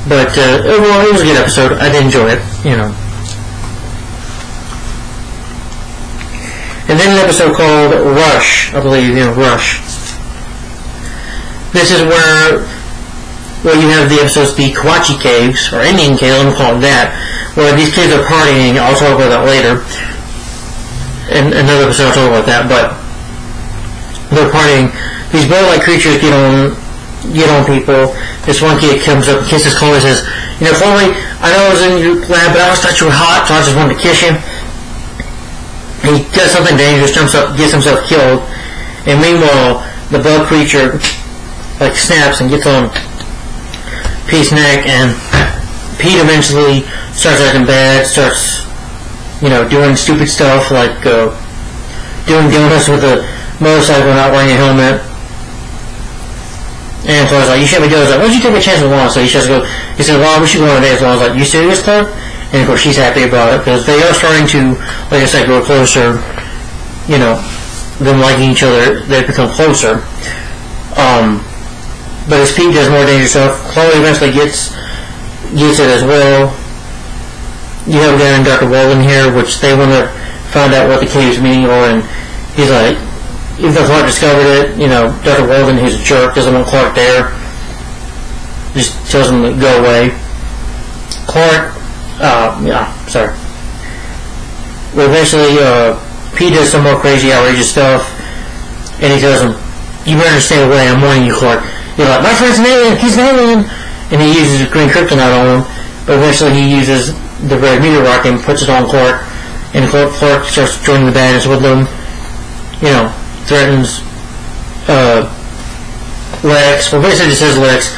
But overall, it was a good episode. I did enjoy it, And then an episode called Rush, I believe, Rush. This is where you have the episodes, the Kawachi Caves, or Indian Caves, I'm calling that, where these kids are partying. I'll talk about that later. In another episode, I'll talk about that, but they're partying. These bear-like creatures get on people. This one kid comes up and kisses Chloe and says, "Chloe, I know I was in your lab, but I always thought you were hot, so I just wanted to kiss you." He does something dangerous, jumps up, gets himself killed, and meanwhile, the bug creature snaps and gets on Pete's neck, and Pete eventually starts acting bad, starts, doing stupid stuff like doing donuts with a motorcycle, not wearing a helmet. And Clark's like, "You shouldn't be doing this." Like, "Why don't you take a chance with Juan?" So he says, "Well, we should go on a date." So I was like, "You serious, Clark?" And of course, she's happy about it because they are starting to, like I said, grow closer. Them liking each other, they've become closer. But as Pete does more dangerous stuff, Chloe eventually gets it as well. You have a guy named Dr. Walden here, which they want to find out what the cave's meaning are, and he's like, even though Clark discovered it, Dr. Walden, who's a jerk, doesn't want Clark there. Just tells him to go away. Clark, sorry. Well, eventually, Pete does some more crazy, outrageous stuff, and he tells him, "You better stay away, I'm warning you, Clark." You're like, "My friend's an alien, he's an alien!" And he uses green kryptonite on him, but eventually he uses the red meteor rock and puts it on Clark, and Clark starts joining the badness with them, threatens Lex. Well, basically just says Lex,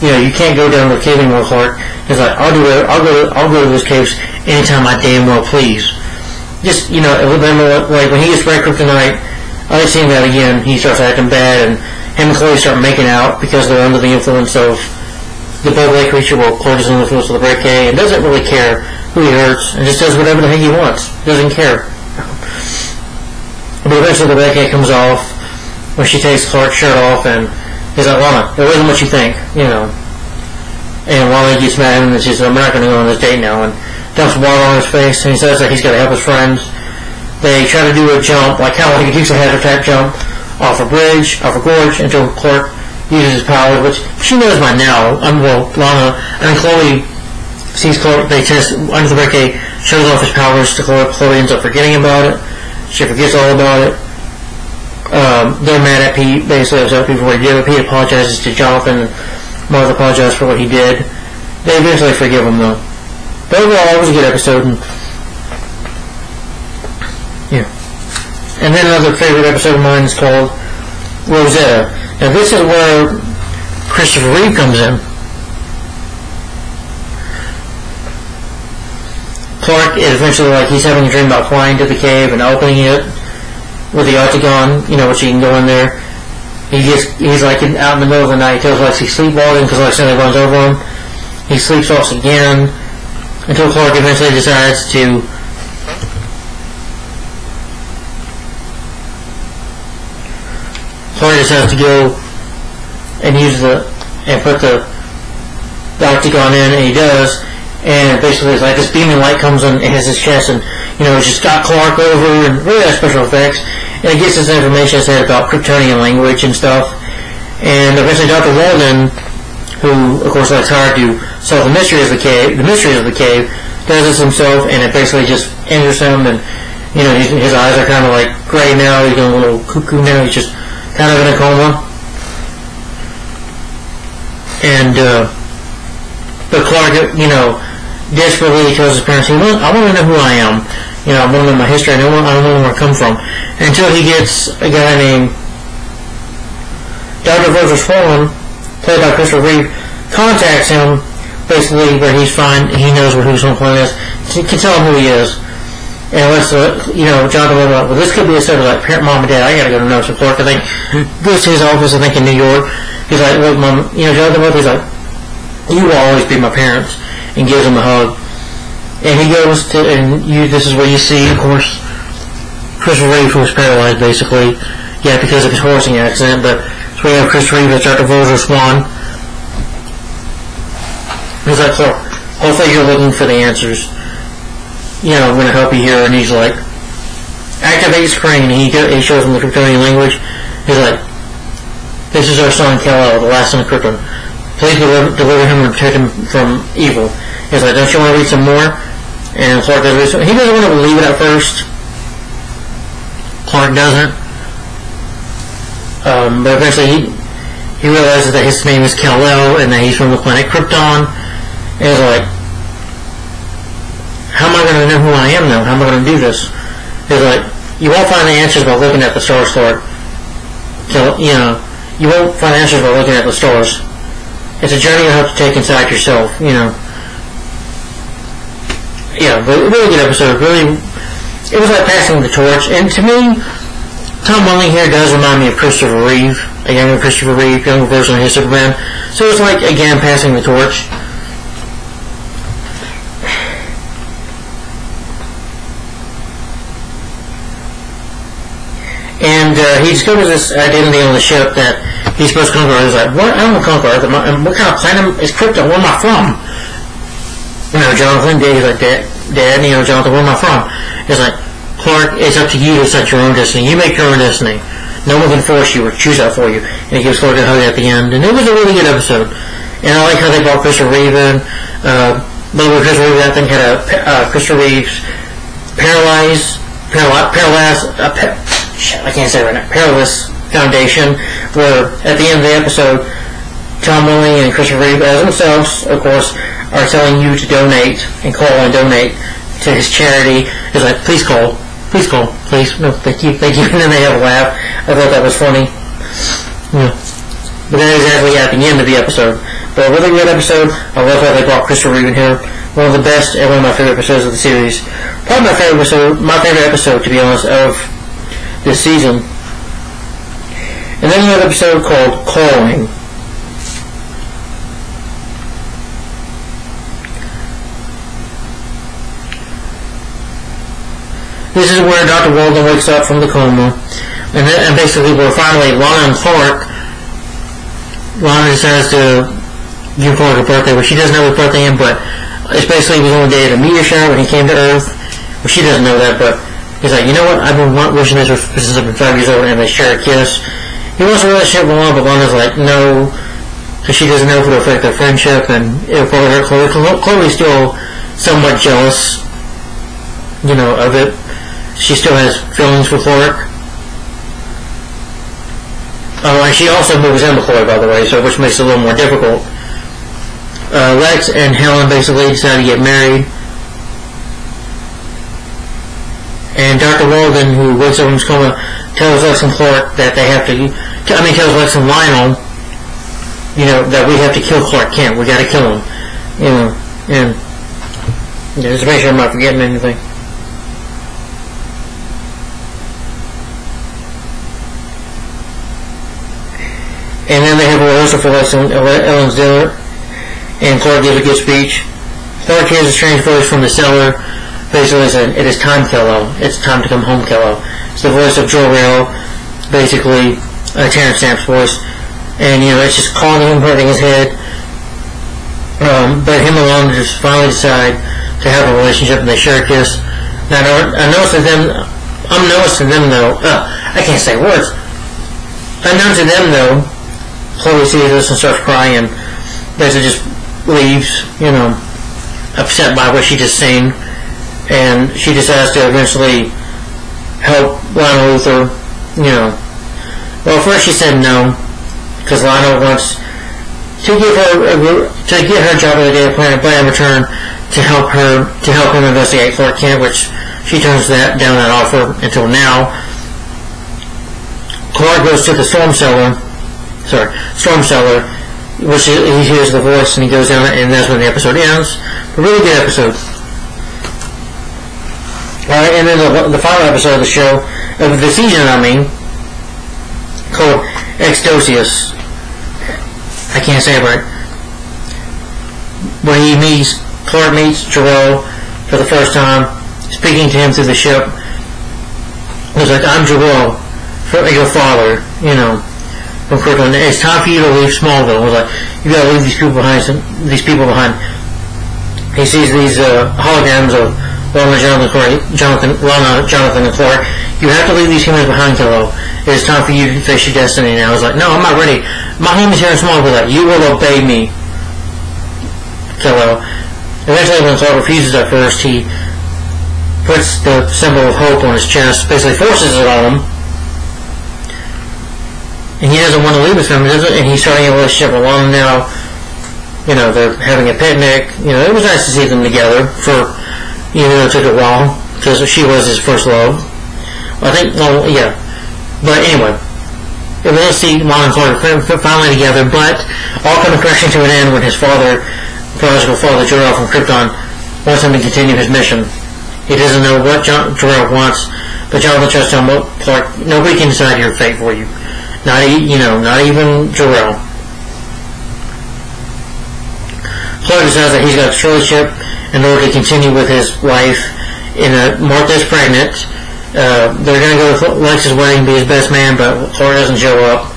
"You can't go down to the cave anymore, Clark." He's like, "I'll do it. I'll go to those caves anytime I damn well please." Just, a little bit more, like when he gets red kryptonite, I like seeing that again. He starts acting bad, and him and Chloe start making out because they're under the influence of the bug-like creature. Well, Chloe is under the influence of the Red K and doesn't really care who he hurts and just does whatever the heck he wants. Doesn't care. But eventually the Red K comes off when she takes Clark's shirt off, and He's like, Lana, it wasn't what you think, you know. And Lana gets mad at him and she says, I'm not going to go on this date now, and dumps water on his face, and he says that he's got to help his friends. They try to do a jump, like kind of like a Dukes of Hazzard type jump, off a bridge, off a gorge, until Clark uses his powers, which she knows by now. Lana, and Chloe sees Clark, they test under the barricade, shows off his powers to Chloe. Chloe ends up forgetting about it. She forgets all about it. They're mad at Pete, basically upset Pete for what he did. Pete apologizes to Jonathan, and Martha apologizes for what he did. They eventually forgive him, though. But overall, it was a good episode. And then another favorite episode of mine is called Rosetta. Now this is where Christopher Reeve comes in. Clark is eventually like, he's having a dream about flying to the cave and opening it with the octagon, you know, which he can go in there. He's like out in the middle of the night. He tells Lex he's sleepwalking because Lex suddenly runs over him. He sleepwalks again until Clark eventually decides to go and put the octagon in, and he does, and basically it's like this beaming light comes in and hits his chest, and you know, it's just got Clark over, and really has special effects, and it gets this information said about Kryptonian language and stuff, and eventually Dr. Walden, who of course Lex hired to solve the mysteries of the cave, does this himself, and it basically just injures him, and you know, his eyes are kind of like gray now, he's going a little cuckoo now, he's just kind of in a coma. And but Clark, you know, desperately tells his parents, I want to know who I am. You know, I want to know my history. I don't know where I come from. Until he gets a guy named Dr. Versus Swan, played by Christopher Reeve, contacts him, basically where he's fine. He knows who his home planet is. He can tell him who he is. And let's, you know, Jonathan went up, well, this could be a sort of like parent, mom, and dad. I gotta go to know. So Clark, I think, goes to his office, I think, in New York. He's like, look, Mom, you know, Jonathan Webb, he's like, you will always be my parents, and gives him a hug. And he goes to, and this is where you see, of course, Christopher Reeve, who was paralyzed, basically, because of his horsing accident, but so we have Christopher Reeve as Dr. Voser Swan. He's like, Clark, hopefully you're looking for the answers. You know, I'm going to help you here, and he's like, activate screen, and he shows him the Kryptonian language. He's like, this is our son, Kal-El, the last son of Krypton. Please deliver him and protect him from evil. He's like, don't you want to read some more? And Clark does read some. He doesn't want to believe it at first. Clark doesn't. But eventually he realizes that his name is Kal-El and that he's from the planet Krypton. And he's like, how am I going to know who I am now? How am I going to do this? He's like, you won't find the answers by looking at the stars, Clark. So, you know, you won't find answers by looking at the stars. It's a journey you have to take inside yourself, you know. Yeah, but really good episode. Really, it was like passing the torch. And to me, Tom Welling here does remind me of Christopher Reeve, a younger Christopher Reeve, younger version of his Superman. So it's like, again, passing the torch. And he discovers this identity on the ship that he's supposed to conquer. He's like, what? I don't want to conquer Earth. What kind of planet is Krypton? Where am I from? You know, Jonathan, he's like, Dad, you know, Jonathan, where am I from? He's like, Clark, it's up to you to set your own destiny. You make your own destiny. No one can force you or choose that for you. And he gives Clark a hug at the end. And it was a really good episode. And I like how they brought Christopher Reeve in. Christopher Reeve, I think, had a Christopher Reeve's Paralyzed Foundation, where at the end of the episode, Tom Welling and Christopher Reeve, as themselves, of course, are telling you to donate and call and donate to his charity. It's like, please call, please, no, thank you, and then they have a laugh. I thought that was funny. Yeah. But that is actually at the end of the episode. But a really good episode. I love how they brought Christopher Reeve in here. One of the best and one of my favorite episodes of the series. Probably my favorite episode, to be honest, of this season. And then another episode called Calling. This is where Dr. Walden wakes up from the coma, and basically we're finally Lana and Clark Lana decides to give Clark a birthday, but she doesn't know his birthday in, but it's basically he was on the day of the meteor shower when he came to Earth. Well, she doesn't know that, but he's like, you know what, I've been wishing this since I've been 5 years old, and they share a kiss. He wants a relationship with Lana, but Lana's like, no, because she doesn't know if it'll affect their friendship, and it'll probably hurt Chloe. Chloe's still somewhat jealous, of it. She still has feelings for Clark. Oh, and she also moves in with Chloe, by the way, so which makes it a little more difficult. Lex and Helen basically decide to get married. And Dr. Walden, who wakes up from his coma, tells Lex and Clark that they have tells Lex and Lionel, that we have to kill Clark Kent. We gotta kill him. And just to make sure I'm not forgetting anything. And then they have a rehearsal for Lex and Ellen's dinner, and Clark gives a good speech. Clark hears a strange voice from the cellar, basically saying, "It is time, Kello. It's time to come home, Kello." It's the voice of Jor-El, basically Terrence Stamp's voice, and it's just calling him, hurting his head. But him and Lana just finally decide to have a relationship, and they share a kiss. Now, unbeknownst to them though, I can't say words. Unknown to them though, Chloe sees this and starts crying, and basically just leaves, upset by what she just seen, and she decides to eventually help Lionel Luthor, Well, first she said no, because Lionel wants to get her job at the Daily Planet, but in return to help him investigate Clark Kent, which she turns down that offer until now. Clark goes to the storm cellar, which he hears the voice, and he goes down, and that's when the episode ends. A really good episode. Alright, and then the final episode of the show, of the season, called Exodus. I can't say it right. When Clark meets Jor-El for the first time, speaking to him through the ship. He's like, "I'm Jor-El, your father, from Krypton. It's time for you to leave Smallville." I was like, "You gotta leave these people behind. He sees these holograms of Lana, Jonathan, and Clark. "You have to leave these humans behind, Kello. It is time for you to face your destiny now." I was like, "No, I'm not ready. My home is here in Smallville. Like, you will obey me, Kello." Eventually, when Clark refuses at first, he puts the symbol of hope on his chest, basically forces it on him. And he doesn't want to leave his family, and he's starting a relationship with Lana now. They're having a picnic. It was nice to see them together for, it took a while, because she was his first love. But anyway, it was nice to see Lana and Clark finally together, but all coming crashing to an end when his biological father, Jor-El from Krypton, wants him to continue his mission. He doesn't know what Jor-El wants, but Jonathan trusts him. Clark, nobody can decide your fate for you. Not even Jor-El. Clark decides that he's got to destroy the ship in order to continue with his life. Martha's pregnant. They're going to go to Lex's wedding, be his best man, but Clark doesn't show up.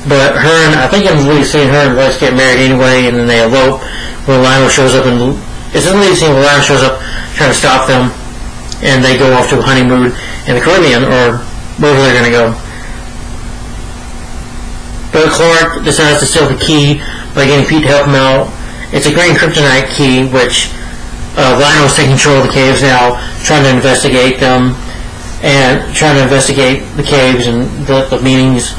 But I think in the lead scene, her and Lex get married anyway, and then they elope when Lionel shows up, and it's in the lead scene where Lionel shows up trying to stop them, and they go off to a honeymoon in the Caribbean, or wherever they're going to go. But Clark decides to steal the key by getting Pete to help him out. It's a green kryptonite key, which Lionel's taking control of the caves now, trying to investigate them, and trying to investigate the caves and the meanings.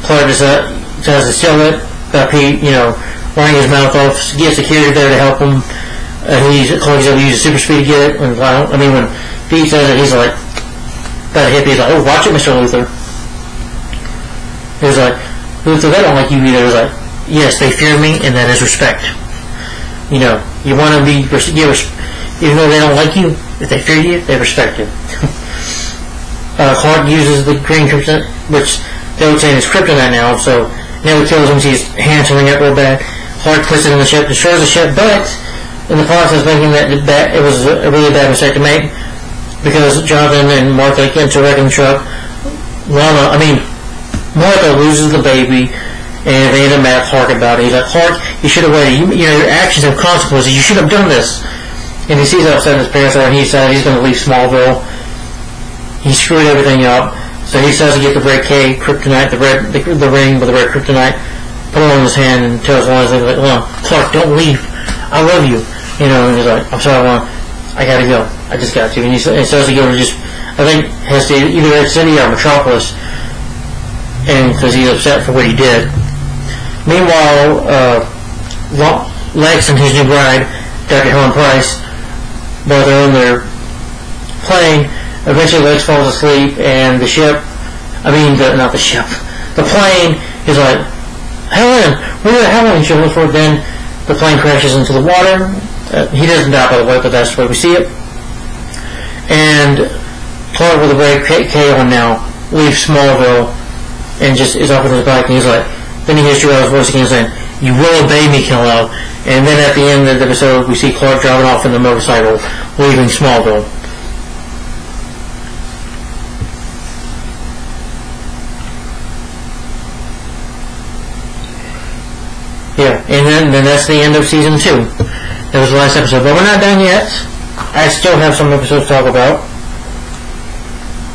Clark decides to steal it. Pete, running his mouth off, get security there to help him. Clark's able to use super speed to get it. When Pete says it, he's like, about to hit Pete, he's like, "Oh, watch it, Mr. Luthor." He's like, "Luthor, they don't like you either." He's like, "Yes, they fear me, and that is respect." You want to be, even though they don't like you, if they fear you, they respect you. Clark uses the green kryptonite, which they would say is kryptonite now, so now he kills him, sees his hands swelling up real bad. Clark puts it in the ship, destroys the ship, but in the process making that it was a really bad mistake to make, because Jonathan and Martha get into a wrecking truck. Martha loses the baby, And they end up mad at Clark about it. He's like, Clark, you should have waited. Your actions have consequences. You should have done this. And he sees how upset his parents are, and he decides he's going to leave Smallville. He screwed everything up. So he decides to get the red K kryptonite, the ring with the red kryptonite, put it on his hand, and tells one of his like, oh, Clark, don't leave. I love you. And he's like, I'm sorry, I gotta go. I just got to. And he starts to go to I think, has to either Red City or Metropolis, and because he's upset for what he did. Meanwhile, Lex and his new bride, Dr. Helen Price, while they're on their plane, eventually Lex falls asleep, and the plane is like, Helen, where the hell are you? She looks for it. Then the plane crashes into the water. He doesn't die, by the way, but that's the way we see it. And Clark, with a red K on now, leaves Smallville and just is off with his bike, and he's like, then he hears Jor-El's voice again saying, you will obey me, Kal-El. And then at the end of the episode, we see Clark driving off in the motorcycle, leaving Smallville. Yeah, and then that's the end of season 2. That was the last episode, but we're not done yet. I still have some episodes to talk about.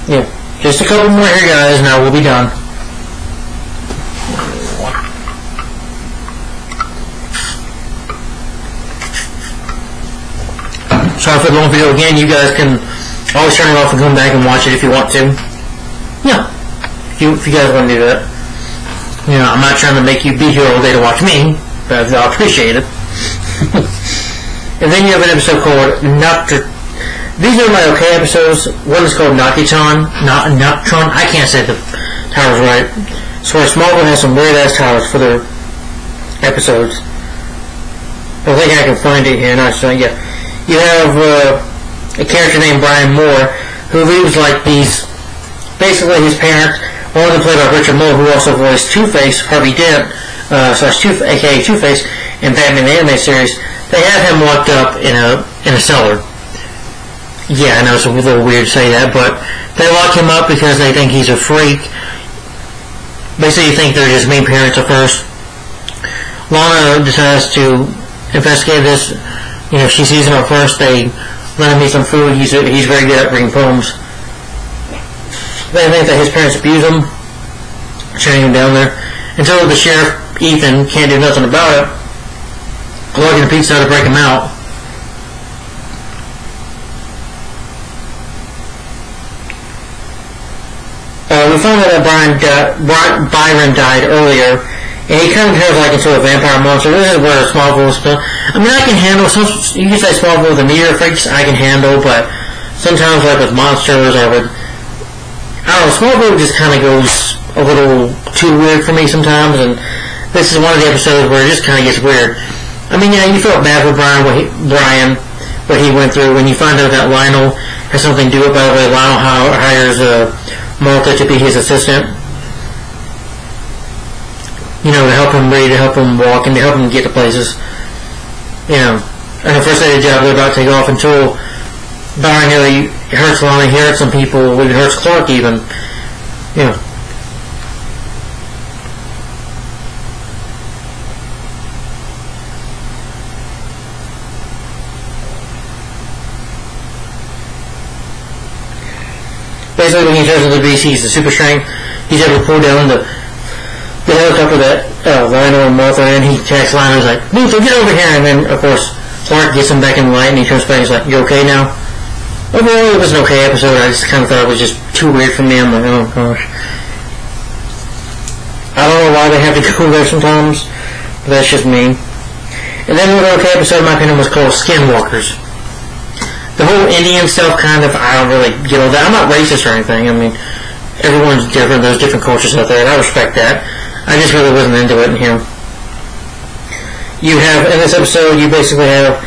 Yeah, just a couple more here, guys. Now we'll be done. Sorry for the long video again. You guys can always turn it off and come back and watch it if you want to. Yeah, if you guys want to do that. I'm not trying to make you be here all day to watch me, but I'll appreciate it. And then you have an episode called Nocturne. These are my okay episodes. One is called Nocturne. Nocturne. I can't say the titles right. So Smallville has some weird ass titles for their episodes. I think I can find it here. Yeah. You have a character named Brian Moore who leaves like these. Basically, his parents, one of them played by Richard Moore, who also voiced Two-Face, Harvey Dent, aka Two-Face, in Batman the Animated Series. They have him locked up in a cellar. Yeah, I know it's a little weird to say that, but they lock him up because they think he's a freak. Basically, you think they're his mean parents at first. Lana decides to investigate this. She sees him at first. They let him eat some food. He's very good at reading poems. They think that his parents abuse him, shutting him down there, until the sheriff, Ethan, can't do nothing about it. Clark and Pete start to break him out. We found out that Byron died earlier, and he kind of turns like into a vampire monster. This is where Smallville is still. I mean, I can handle some. You can say Smallville with the meteor freaks, I can handle, but sometimes like with monsters or with, I don't know, Smallville just kind of goes a little too weird for me sometimes, and this is one of the episodes where it just kind of gets weird. I mean, you felt bad for Brian, what he went through. When you find out that Lionel has something to do with it. By the way, Lionel hires Martha to be his assistant. To help him read, to help him walk, and to help him get to places. And the first day of the job, they're about to take off until Byron really hurts Lana, he hurts some people, it hurts Clark even. Basically, when he turns into the beast, he's the super strength. He's able to pull down the helicopter that Lionel and Martha, and he attacks Lionel. He's like, Luther, get over here! And then, of course, Clark gets him back in the light, and he turns back and he's like, you okay now? Overall, it was an okay episode. I just kind of thought it was just too weird for me. I'm like, oh gosh. I don't know why they have to go there sometimes, but that's just me. And then another okay episode, in my opinion, was called Skinwalkers. The whole Indian stuff, kind of, I don't really get all that. I'm not racist or anything. I mean, everyone's different. There's different cultures out there, and I respect that. I just really wasn't into it in here. You have, in this episode, you basically have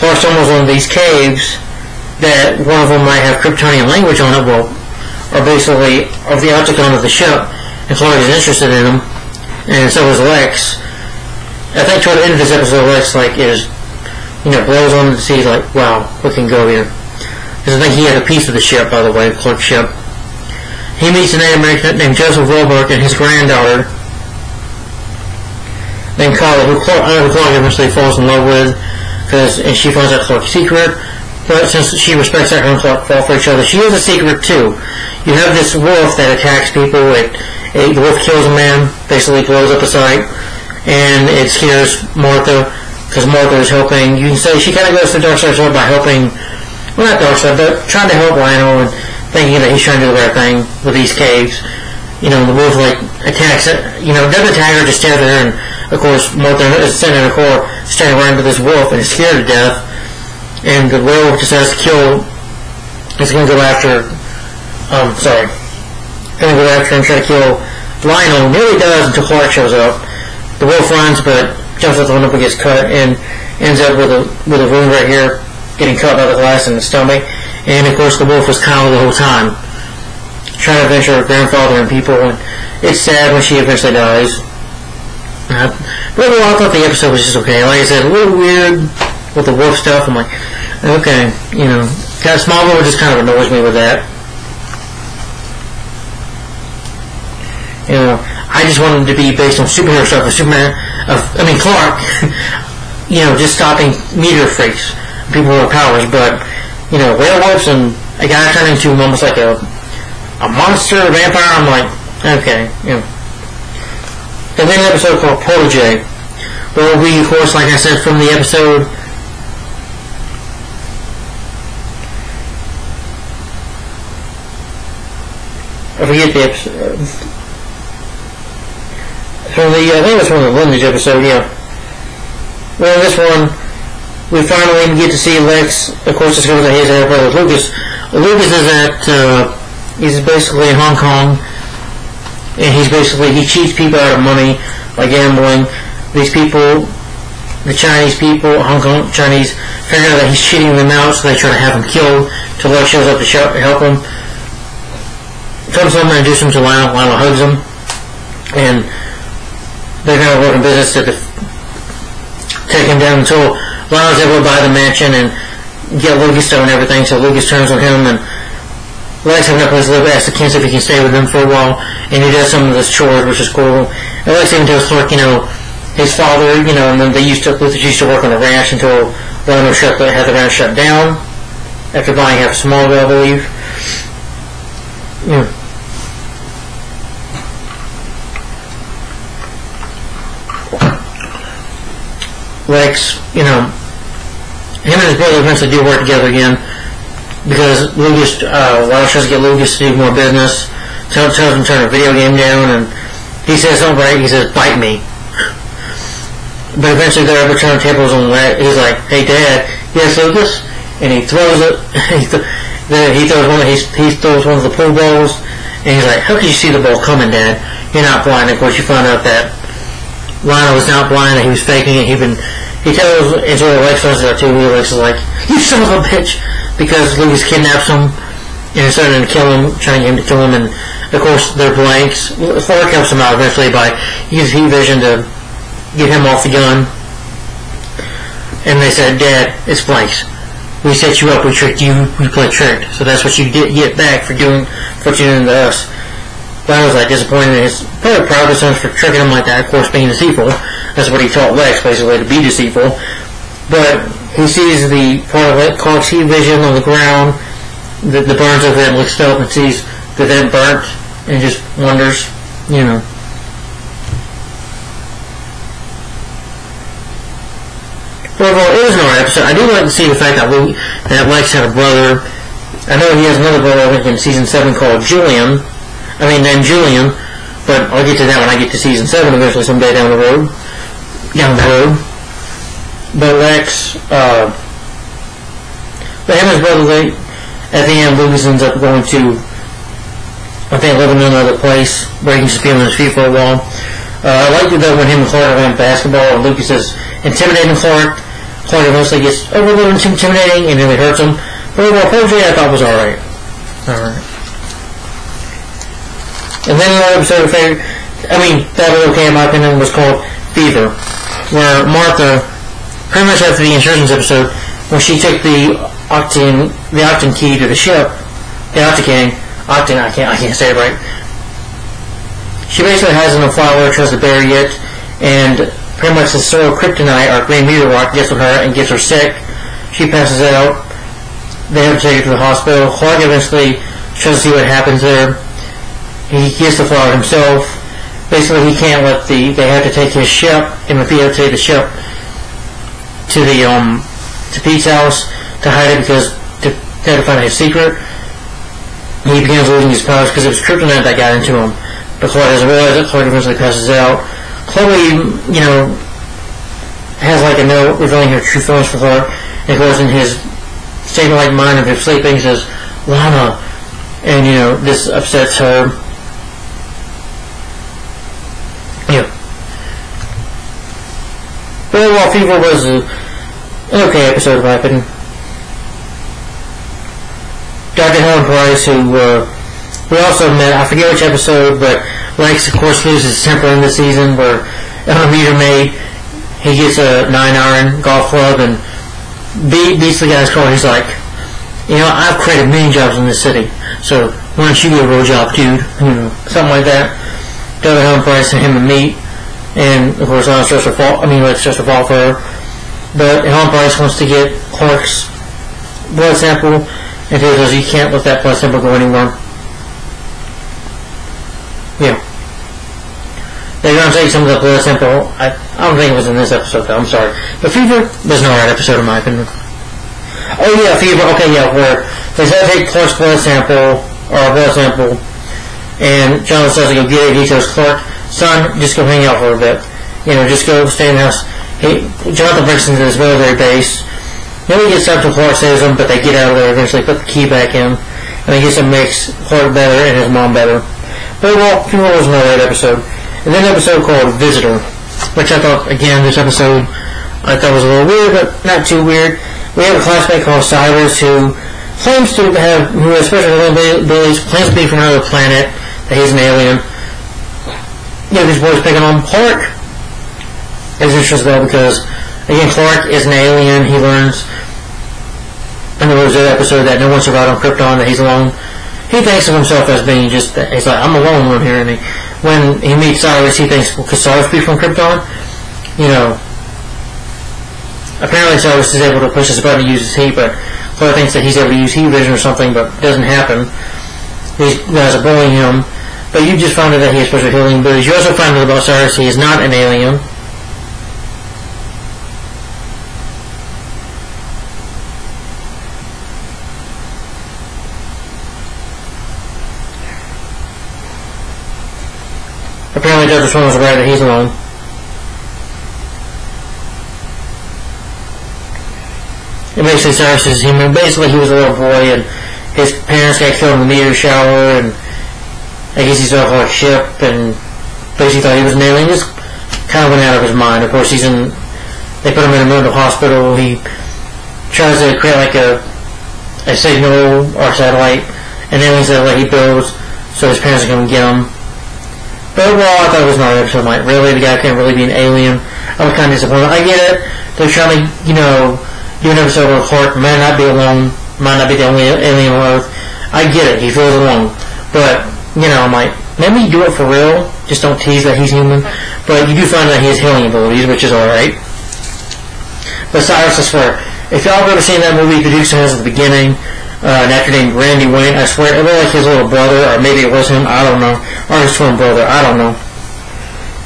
Clark stumbles on these caves that one of them might have Kryptonian language on it, or basically of the octagon of the ship, and Clark is interested in them, and so is Lex. I think toward the end of this episode, Lex blows on the sea like, wow, we can go here. Because I think he had a piece of the ship, by the way, Clark's ship. He meets a Native American named Joseph Wilbur and his granddaughter. named Carla, who Clark eventually falls in love with, and she finds out Clark's secret. But since she respects that her and Clark fall for each other, she has a secret too. You have this wolf that attacks people. The wolf kills a man, basically blows up a site, and it scares Martha, because Martha is helping. You can say she kind of goes to the dark side by helping, well, not dark side, but trying to help Lionel and thinking that he's trying to do the right thing with these caves. The wolf attacks it. Doesn't attack her, just stares at her, and of course Martha is sitting in her car, staring right into this wolf, and is scared to death. And the werewolf just has to kill. It's going to go after. Going to go after and try to kill Lionel. Nearly does until Clark shows up. The wolf runs, but jumps out the window and gets cut, and ends up with a wound right here, getting cut by the glass in the stomach. And of course, the wolf was Kyle the whole time, trying to avenge her grandfather and people. And it's sad when she eventually dies. But overall, I thought the episode was just okay. Like I said, a little weird with the wolf stuff. I'm like, okay, kind of Smallville just kind of annoys me with that. I just wanted it to be based on superhero stuff. Clark, just stopping meteor freaks, people with powers. But werewolves and a guy turning into almost like a monster, a vampire. I'm like, okay, And then an episode called Protege, where we, of course, like I said, from the episode. I forget the episode. I think it was from the Lineage episode, yeah. Well, in this one, we finally get to see Lex. Of course, discovers that he has a brother with Lucas. Lucas is he's basically in Hong Kong, and he cheats people out of money by gambling. These people, the Chinese people, Hong Kong Chinese, figure out that he's cheating them out, so they try to have him killed, till Lex shows up to help him. Comes home and introduces him to Lionel. Lionel hugs him, and they're kind of working business to take him down until Lionel's able to buy the mansion and get Lucas and everything. So Lucas turns on him, and Lex having a place to live, asks the kids if he can stay with them for a while, and he does some of this chores, which is cool. And Lex even tells Clark, his father, and then Lucas used to work on the ranch until Lionel had the ranch shut down after buying half Smallville, I believe. Lex, him and his brother eventually do work together again, because Lucas, Lionel tries to get Lucas to do more business, tells him to turn a video game down, and he says, don't break, he says, bite me. But eventually they're able to turn tables on Lex. He's like, hey Dad, yes Lucas? And he throws it, he throws one of the pool balls, and he's like, how could you see the ball coming, Dad? You're not blind. Of course, you find out that Lionel was not blind, that he was faking it. He tells, and sort of Lex finds out too. Lex is like, you son of a bitch, because Lucas kidnaps him and is starting to kill him, trying to get him to kill him, and of course they're blanks. Clark helps him out eventually by using heat vision to get him off the gun. And they said, Dad, it's blanks. We set you up, we tricked you, we played tricked. So that's what you get back for doing to us. Lionel's like disappointed, and he's probably proud of his son for tricking him like that, of course being deceitful. That's what he taught Lex, basically, to be deceitful. But he sees the part of Clark's heat vision on the ground, the burns of it, and looks up and sees the vent burnt, and just wonders, Overall, it was an alright episode. I do like to see the fact that Lex had a brother. I know he has another brother, I think, in season 7 called named Julian, but I'll get to that when I get to season 7 eventually someday down the road. But Lex, but him and his brother, at the end, Lucas ends up going to, I think, living in another place where he can just be on his feet for a while. I liked it though when him and Clark are playing basketball and Lucas is intimidating Clark. Clark eventually gets a little intimidating and really hurts him. But overall, Protege I thought was alright. And then another episode that was okay in my opinion, was called Fever, where Martha, pretty much after the insurgents episode, when she took the Octan key to the ship, the Octan, I can't say it right. She basically has it in a flower, tries to bury it, and pretty much the soil kryptonite or green meteorite gets with her and gets her sick. She passes out. They have to take her to the hospital. Clark eventually tries to see what happens there. He gets to Florida himself. Basically, he can't let they have to take his ship, and if he had to take the ship to Pete's house to hide it because they had to find his secret. He begins losing his powers because it was kryptonite that got into him. But Clark doesn't realize it. Clark eventually passes out. Chloe, has like a note revealing her true feelings for Clark, and it goes in his same-like mind of him sleeping. He says, "Lana," and this upsets her. But overall, Fever was an okay episode, in my opinion. Dr. Helen Price, who we also met, I forget which episode, but Lex, of course, loses his temper in this season, where on a meter maid, he gets a 9-iron golf club and beats the guy's car. He's like, I've created many jobs in this city, so why don't you get a real job, dude? Something like that. Dr. Helen Price and him to meet, and of course, Lex just a fault for her. But Helen Price wants to get Clark's blood sample, and he says you can't let that blood sample go anywhere. They're going to take some of the blood sample. I don't think it was in this episode, though. I'm sorry. But Fever was an alright episode, in my opinion. Oh, yeah, Fever. Okay, yeah, where they said to take Clark's blood sample, and Jonathan says to go get it. He tells Clark, "Son, just go hang out for a bit. Just go stay in the house." Jonathan breaks into this military base. Then he gets up to Clark saves him, but they get out of there eventually, put the key back in, and I guess it makes Clark better and his mom better. But overall, Fever was an alright episode. And then an episode called Visitor, which I thought, again, this episode I thought was a little weird, but not too weird. We have a classmate called Cyrus who claims to have, who has special abilities, claims to be from another planet, that he's an alien. These boys picking on Clark. It's interesting though because, again, Clark is an alien. He learns in the Rosetta episode that no one survived on Krypton, that he's alone. He thinks of himself as being he's like, I'm alone around here, and when he meets Cyrus, he thinks, well, could Cyrus be from Krypton? Apparently Cyrus is able to push his button to use his heat, but Clark thinks that he's able to use heat vision or something, but it doesn't happen. These guys are bullying him, but you just found out that he has special healing abilities. You also find out about Cyrus, he is not an alien. Apparently Dr. Swan was right that he's alone. And basically Cyrus is human. Basically he was a little boy and his parents got killed in the meteor shower, and I guess he saw like a ship and basically thought he was an alien. Just kind of went out of his mind. Of course they put him in a mental hospital. He tries to create like a signal or satellite, an alien satellite he builds so his parents are going to get him. But overall, I thought it was not an episode. Like, really, the guy can't really be an alien. I was kind of disappointed. I get it. They're trying to, do an episode where Clark might not be alone, might not be the only alien on Earth. I get it. He feels alone. But, I'm like, maybe do it for real. Just don't tease that he's human. But you do find that he has healing abilities, which is alright. But Cyrus, I swear, if y'all have ever seen that movie, the Duke says at the beginning, an actor named Randy Wayne, I swear it looked like his little brother, or maybe it was him, I don't know, or his twin brother, I don't know.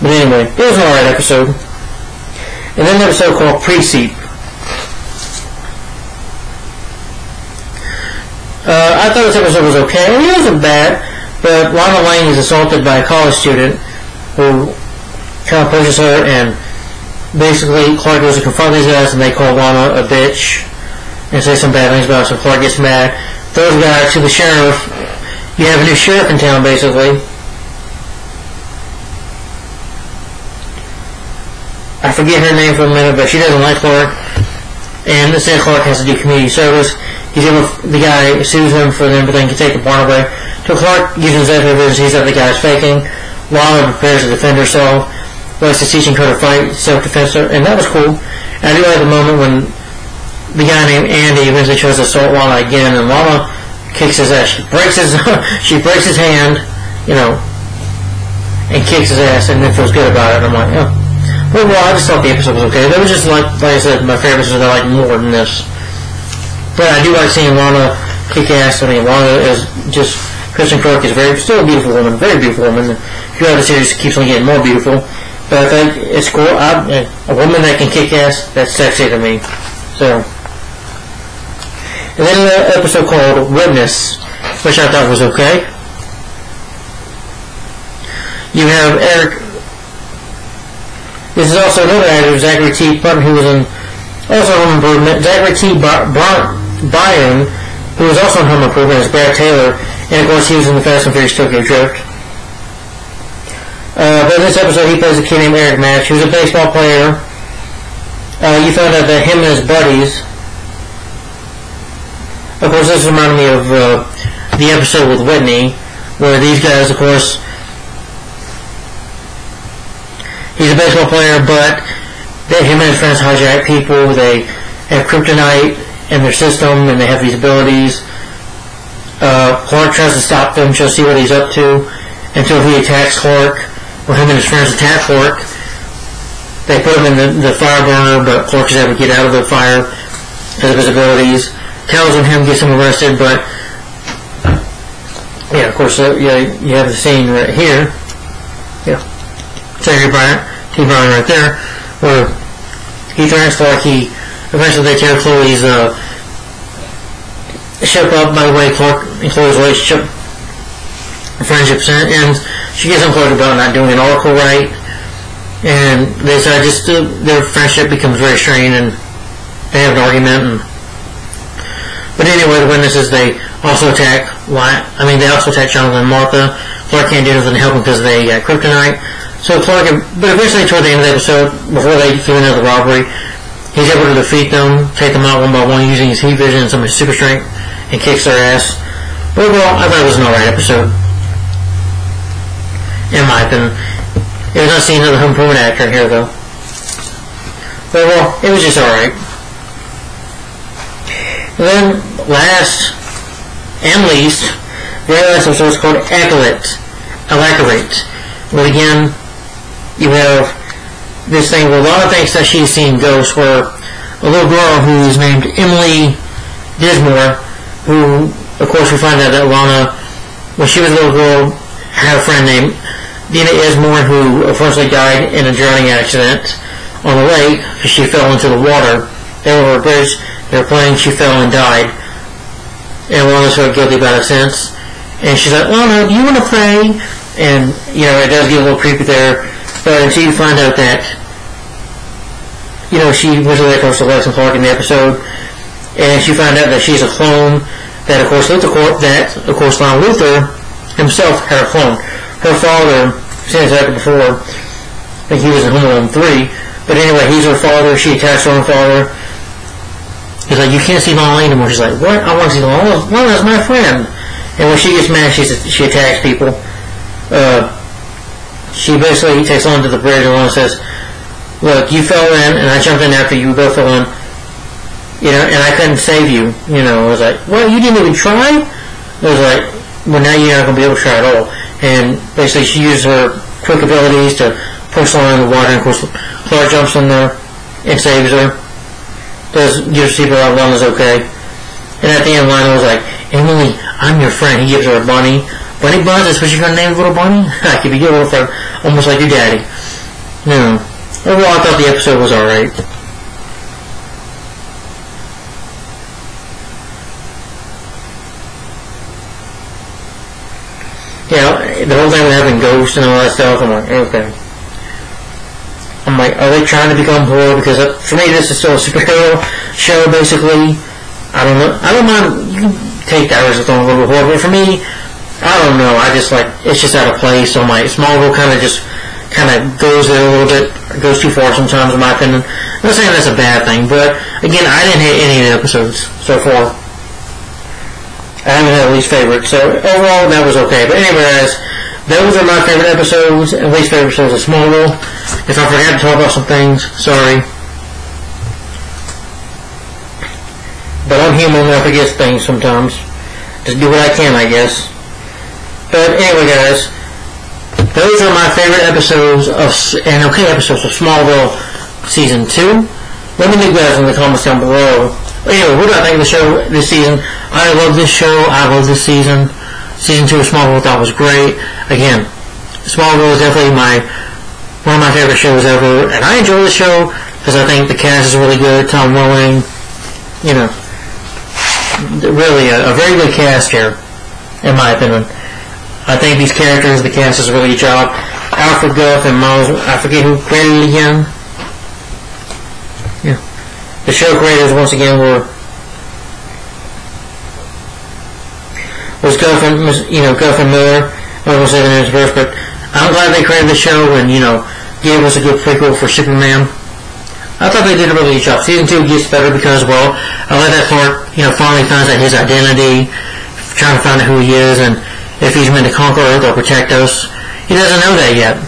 But anyway, it was an alright episode. And then an episode called Pre-Seep. I thought this episode was okay. It wasn't bad, but Lana Lang is assaulted by a college student who kind of pushes her, and basically Clark goes to confront these guys, and they call Lana a bitch and say some bad things about her, so Clark gets mad, throws the guy to the sheriff. You have a new sheriff in town, basically. I forget her name for a minute, but she doesn't like Clark. And instead Clark has to do community service. The guy sues him for everything to take the barn away. So Clark uses that evidence, sees that the guy is faking. Lana prepares to defend herself. Lex is teaching her to fight, self-defense, and that was cool. And I do like the moment when the guy named Andy eventually tries to assault Lana again, and Lana kicks his ass. She breaks his hand, and kicks his ass, and then feels good about it. And I'm like, oh. Overall, I just thought the episode was okay. There was just like I said, my favorite episodes I like more than this. But I do like seeing Lana kick ass. I mean, Lana is just Kristen Clark is still a beautiful woman, very beautiful woman. Throughout the series, keeps on getting more beautiful. But I think it's cool. A woman that can kick ass, that's sexy to me. So, and then an episode called Witness, which I thought was okay. You have Eric. This is also another actor, Zachary T. Button, who was in also Home Improvement. Zachary T. Byron, who was also in Home Improvement, is Brad Taylor, and of course he was in the Fast and Furious Tokyo Drift. But in this episode, he plays a kid named Eric Match, who's a baseball player. You found out that him and his buddies. Of course, this reminded me of the episode with Whitney, where these guys, of course, he's a baseball player, but him and his friends hijack people. They have kryptonite in their system, and they have these abilities. Clark tries to stop them, to see what he's up to, until he attacks Clark, or him and his friends attack Clark. They put him in the fire burner, but Clark is able to get out of the fire because of his abilities. Tells him, gets him arrested, but yeah, of course, you have the scene right here. Yeah, Terry Bryant, T. Bryant right there, where he threatens Clark. Eventually they tear Chloe's ship up. By the way, Clark and Chloe's relationship, friendship ends. She gets on Clark about not doing an article right, and they decide their friendship becomes very strained, and they have an argument. But anyway, the witnesses, they also attack Jonathan and Martha. Clark can't do anything to help them because they got kryptonite. But eventually toward the end of the episode, before they do another robbery, he's able to defeat them, take them out one by one using his heat vision and some of his super strength, and kicks their ass. But overall, I thought it was an alright episode. In my opinion. It was not seeing another Home Improvement actor here, though. But overall, it was just alright. And then, last and least, the very last episode is called Acolyte. Well, again, you have this thing where Lana thinks that she's seen ghosts, where a little girl who is named Emily Dismore, who, of course, we find out that Lana, when she was a little girl, had a friend named Dina Ismore, who unfortunately died in a drowning accident on the lake because she fell into the water. They were over a bridge. They were playing, she fell and died. And Lana's felt guilty about it since. And she's like, Lana, do you want to pray? And, it does get a little creepy there. But until you find out that, she was really close to Lex and Clark in the episode. And she found out that she's a clone. That, of course, Lana Luthor himself had a clone. Her father, since that before, I think he was in Home Alone 3. But anyway, he's her father. She attached her own father. He's like, you can't see Lana anymore. She's like, what? I want to see Lana. Lana's my friend. And when she gets mad, she attacks people. She basically takes Lana to the bridge, and Lana says, look, you fell in, and I jumped in after you both fell in, and I couldn't save you. I was like, well, you didn't even try? I was like, well, now you're not going to be able to try at all. And basically, she used her quick abilities to push Lana in the water, and of course, Clark jumps in there and saves her. Gives people out Lana's okay. And at the end, Lana was like, Emily, I'm your friend. He gives her a bunny. Bunny Buzz, that's what you're going to name the little bunny? I could be your little friend, almost like your daddy. Overall, I thought the episode was alright. The whole thing with having ghosts and all that stuff, I'm like, okay. I'm like, are they trying to become horror? Because for me, this is still a superhero show, basically. I don't know. I don't mind. You can take that as a little horror, but for me, I don't know. I just like, it's just out of place. So my Smallville kind of goes there a little bit, goes too far sometimes, in my opinion. I'm not saying that's a bad thing, but again, I didn't hate any of the episodes so far. I haven't had a least favorite, so overall, that was okay. But anyway, guys, those are my favorite episodes and least favorite episodes of Smallville. If I forgot to talk about some things, sorry. But I'm human and I forget things sometimes. Just do what I can, I guess. But anyway, guys, those are my favorite episodes episodes of Smallville Season 2. Let me know, guys, in the comments down below. Anyway, what do I think of the show this season? I love this show. I love this season. Season 2 of Smallville I thought was great. Again, Smallville is definitely one of my favorite shows ever, and I enjoy the show because I think the cast is really good. Tom Welling, really a very good cast here, in my opinion. I think these characters, the cast does a really good job. Alfred Guff and Miles, I forget who created it again. Yeah. The show creators, once again, was Guff and Miller. I was going to say the names first, but I'm glad they created the show and, gave us a good prequel for Superman. I thought they did a really good job. Season 2 gets better because, well, I like that Clark, finally finds out his identity, trying to find out who he is, and if he's meant to conquer Earth or protect us. He doesn't know that yet.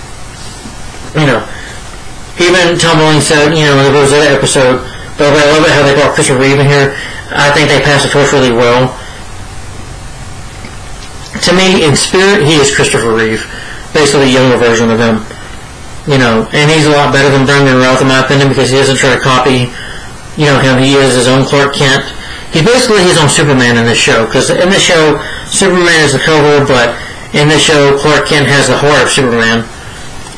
Even Tom Welling said, in the Rosetta episode, but I love it how they brought Christopher Reeve in here. I think they passed the torch really well. To me, in spirit, he is Christopher Reeve. Basically a younger version of him. And he's a lot better than Brandon Routh, in my opinion, because he doesn't try to copy, him. He is his own Clark Kent. He's basically his own Superman in this show, because in this show, Superman is the cover, but in this show, Clark Kent has the heart of Superman.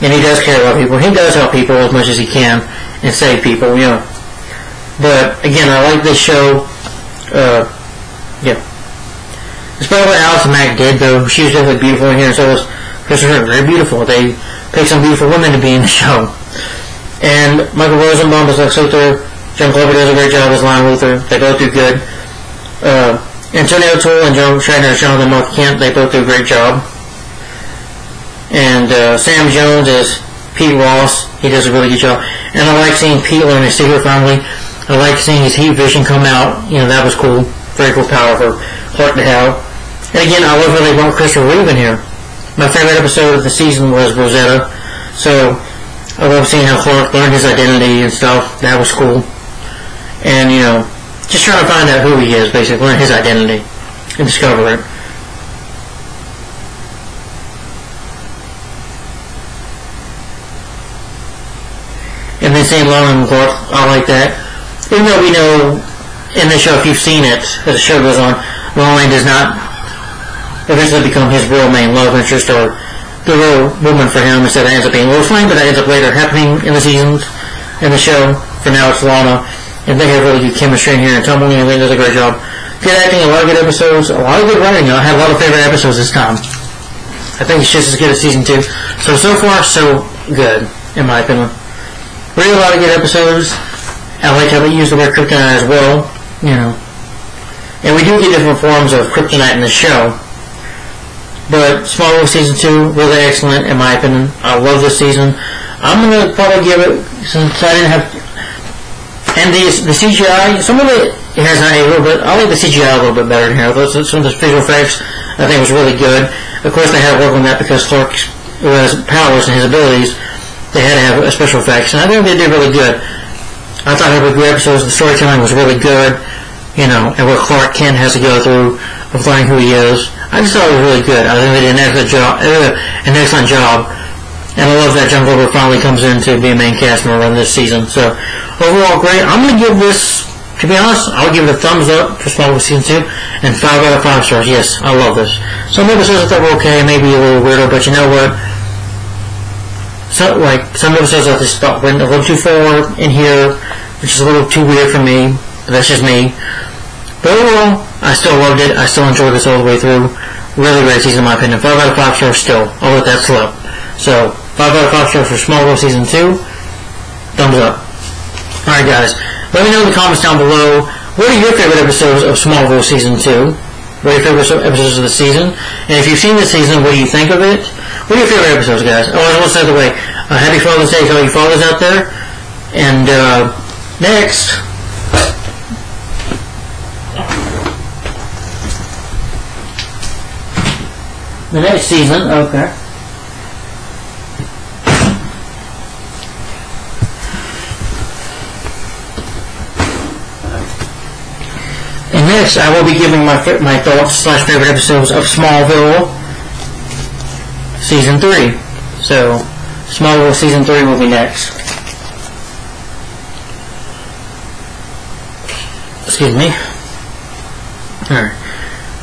And he does care about people. He does help people as much as he can and save people, But, again, I like this show. Despite what Allison Mack did, though, she was definitely beautiful in here, and so was Christopher. Very beautiful. They picked some beautiful women to be in the show. And Michael Rosenbaum is Lex Luthor. John Glover does a great job as Lion Luthor. They both do good. Antonio O'Toole and John Schrader as Jonathan Mark Kent, they both do a great job. And Sam Jones is Pete Ross. He does a really good job. And I like seeing Pete learn his secret finally. I like seeing his heat vision come out. That was cool. Very cool power for Clark to have. And again, I love how they brought Christopher Reeve in here. My favorite episode of the season was Rosetta. So, I love seeing how Clark learned his identity and stuff. That was cool. And, just trying to find out who he is, basically. Learn his identity. And discover it. And then seeing Logan and Clark, I like that. Even though we know in the show, if you've seen it, as the show goes on, Logan does not eventually become his real main love interest or the real woman for him. Instead, it ends up being Lois Lane, but that ends up later happening in the seasons, in the show. For now, it's Lana. And they have really good chemistry in here, and Tom Welling does a great job. Good acting, a lot of good episodes, a lot of good writing. I had a lot of favorite episodes this time. I think it's just as good as season 2. So far, so good, in my opinion. Really a lot of good episodes. I like how they use the word kryptonite as well, And we do get different forms of kryptonite in the show. But Smallville Season 2, really excellent, in my opinion. I love this season. I'm going to probably give it, since I didn't have... And the CGI, some of it has not a little bit... I like the CGI a little bit better in here. Some of the visual effects, I think, was really good. Of course, they had to work on that because Clark's powers and his abilities, they had to have special effects. And I think they did really good. I thought they were good episodes. The storytelling was really good, and what Clark Kent has to go through of learning who he is. I just thought it was really good. I think they did an excellent job. And I love that John Glover finally comes in to be a main cast member on this season. So, overall, great. I'm going to give this, to be honest, I'll give it a thumbs up for Smallville Season 2, and 5 out of 5 stars. Yes, I love this. Some episodes I thought were okay, maybe a little weirder, but you know what? So, some episodes I just thought went a little too far in here, which is a little too weird for me. But that's just me. But overall, I still loved it. I still enjoyed this all the way through. Really great season, in my opinion. 5 out of 5 stars still. I'll let that slip. So, 5 out of 5 stars for Smallville Season 2. Thumbs up. Alright, guys. Let me know in the comments down below, what are your favorite episodes of Smallville Season 2? What are your favorite episodes of the season? And if you've seen this season, what do you think of it? What are your favorite episodes, guys? Oh, I want to say the way. Happy Father's Day to all you fathers out there. And, next... The next season, okay. And next, I will be giving my thoughts / favorite episodes of Smallville Season 3. So, Smallville Season 3 will be next. Excuse me. Alright.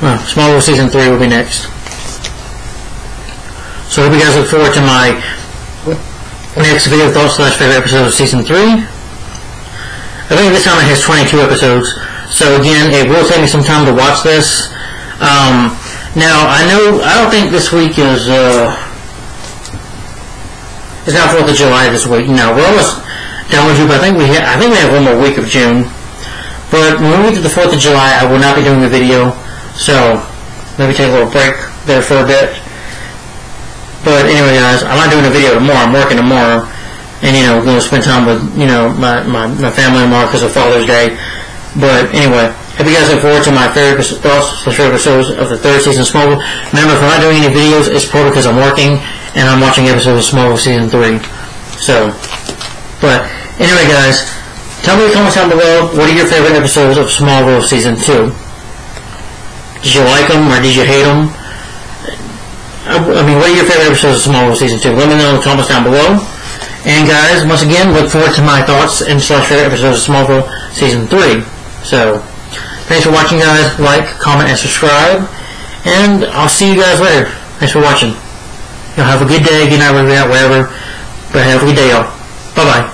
Well, Smallville Season 3 will be next. So I hope you guys look forward to my next video thoughts / favorite episode of Season 3. I think this time it has 22 episodes. So again, it will take me some time to watch this. Now, I don't think this week is, it's not 4th of July this week. No, we're almost done with June, but I think we have one more week of June. But when we get to the 4th of July, I will not be doing a video. So, maybe take a little break there for a bit. But anyway, guys, I'm not doing a video tomorrow. I'm working tomorrow. And, going to spend time with, my family tomorrow because of Father's Day. But anyway, hope you guys look forward to my favorite thoughts / favorite episodes of the 3rd season of Smallville. Remember, if I'm not doing any videos, it's probably because I'm working and I'm watching episodes of Smallville Season 3. So, but anyway, guys, tell me in the comments down below, what are your favorite episodes of Smallville Season 2? Did you like them or did you hate them? I mean, what are your favorite episodes of Smallville Season 2? Let me know in the comments down below. And guys, once again, look forward to my thoughts and / favorite episodes of Smallville Season 3. So, thanks for watching, guys. Like, comment, and subscribe. And I'll see you guys later. Thanks for watching. Have a good day, good night, wherever. But have a good day, y'all. Bye-bye.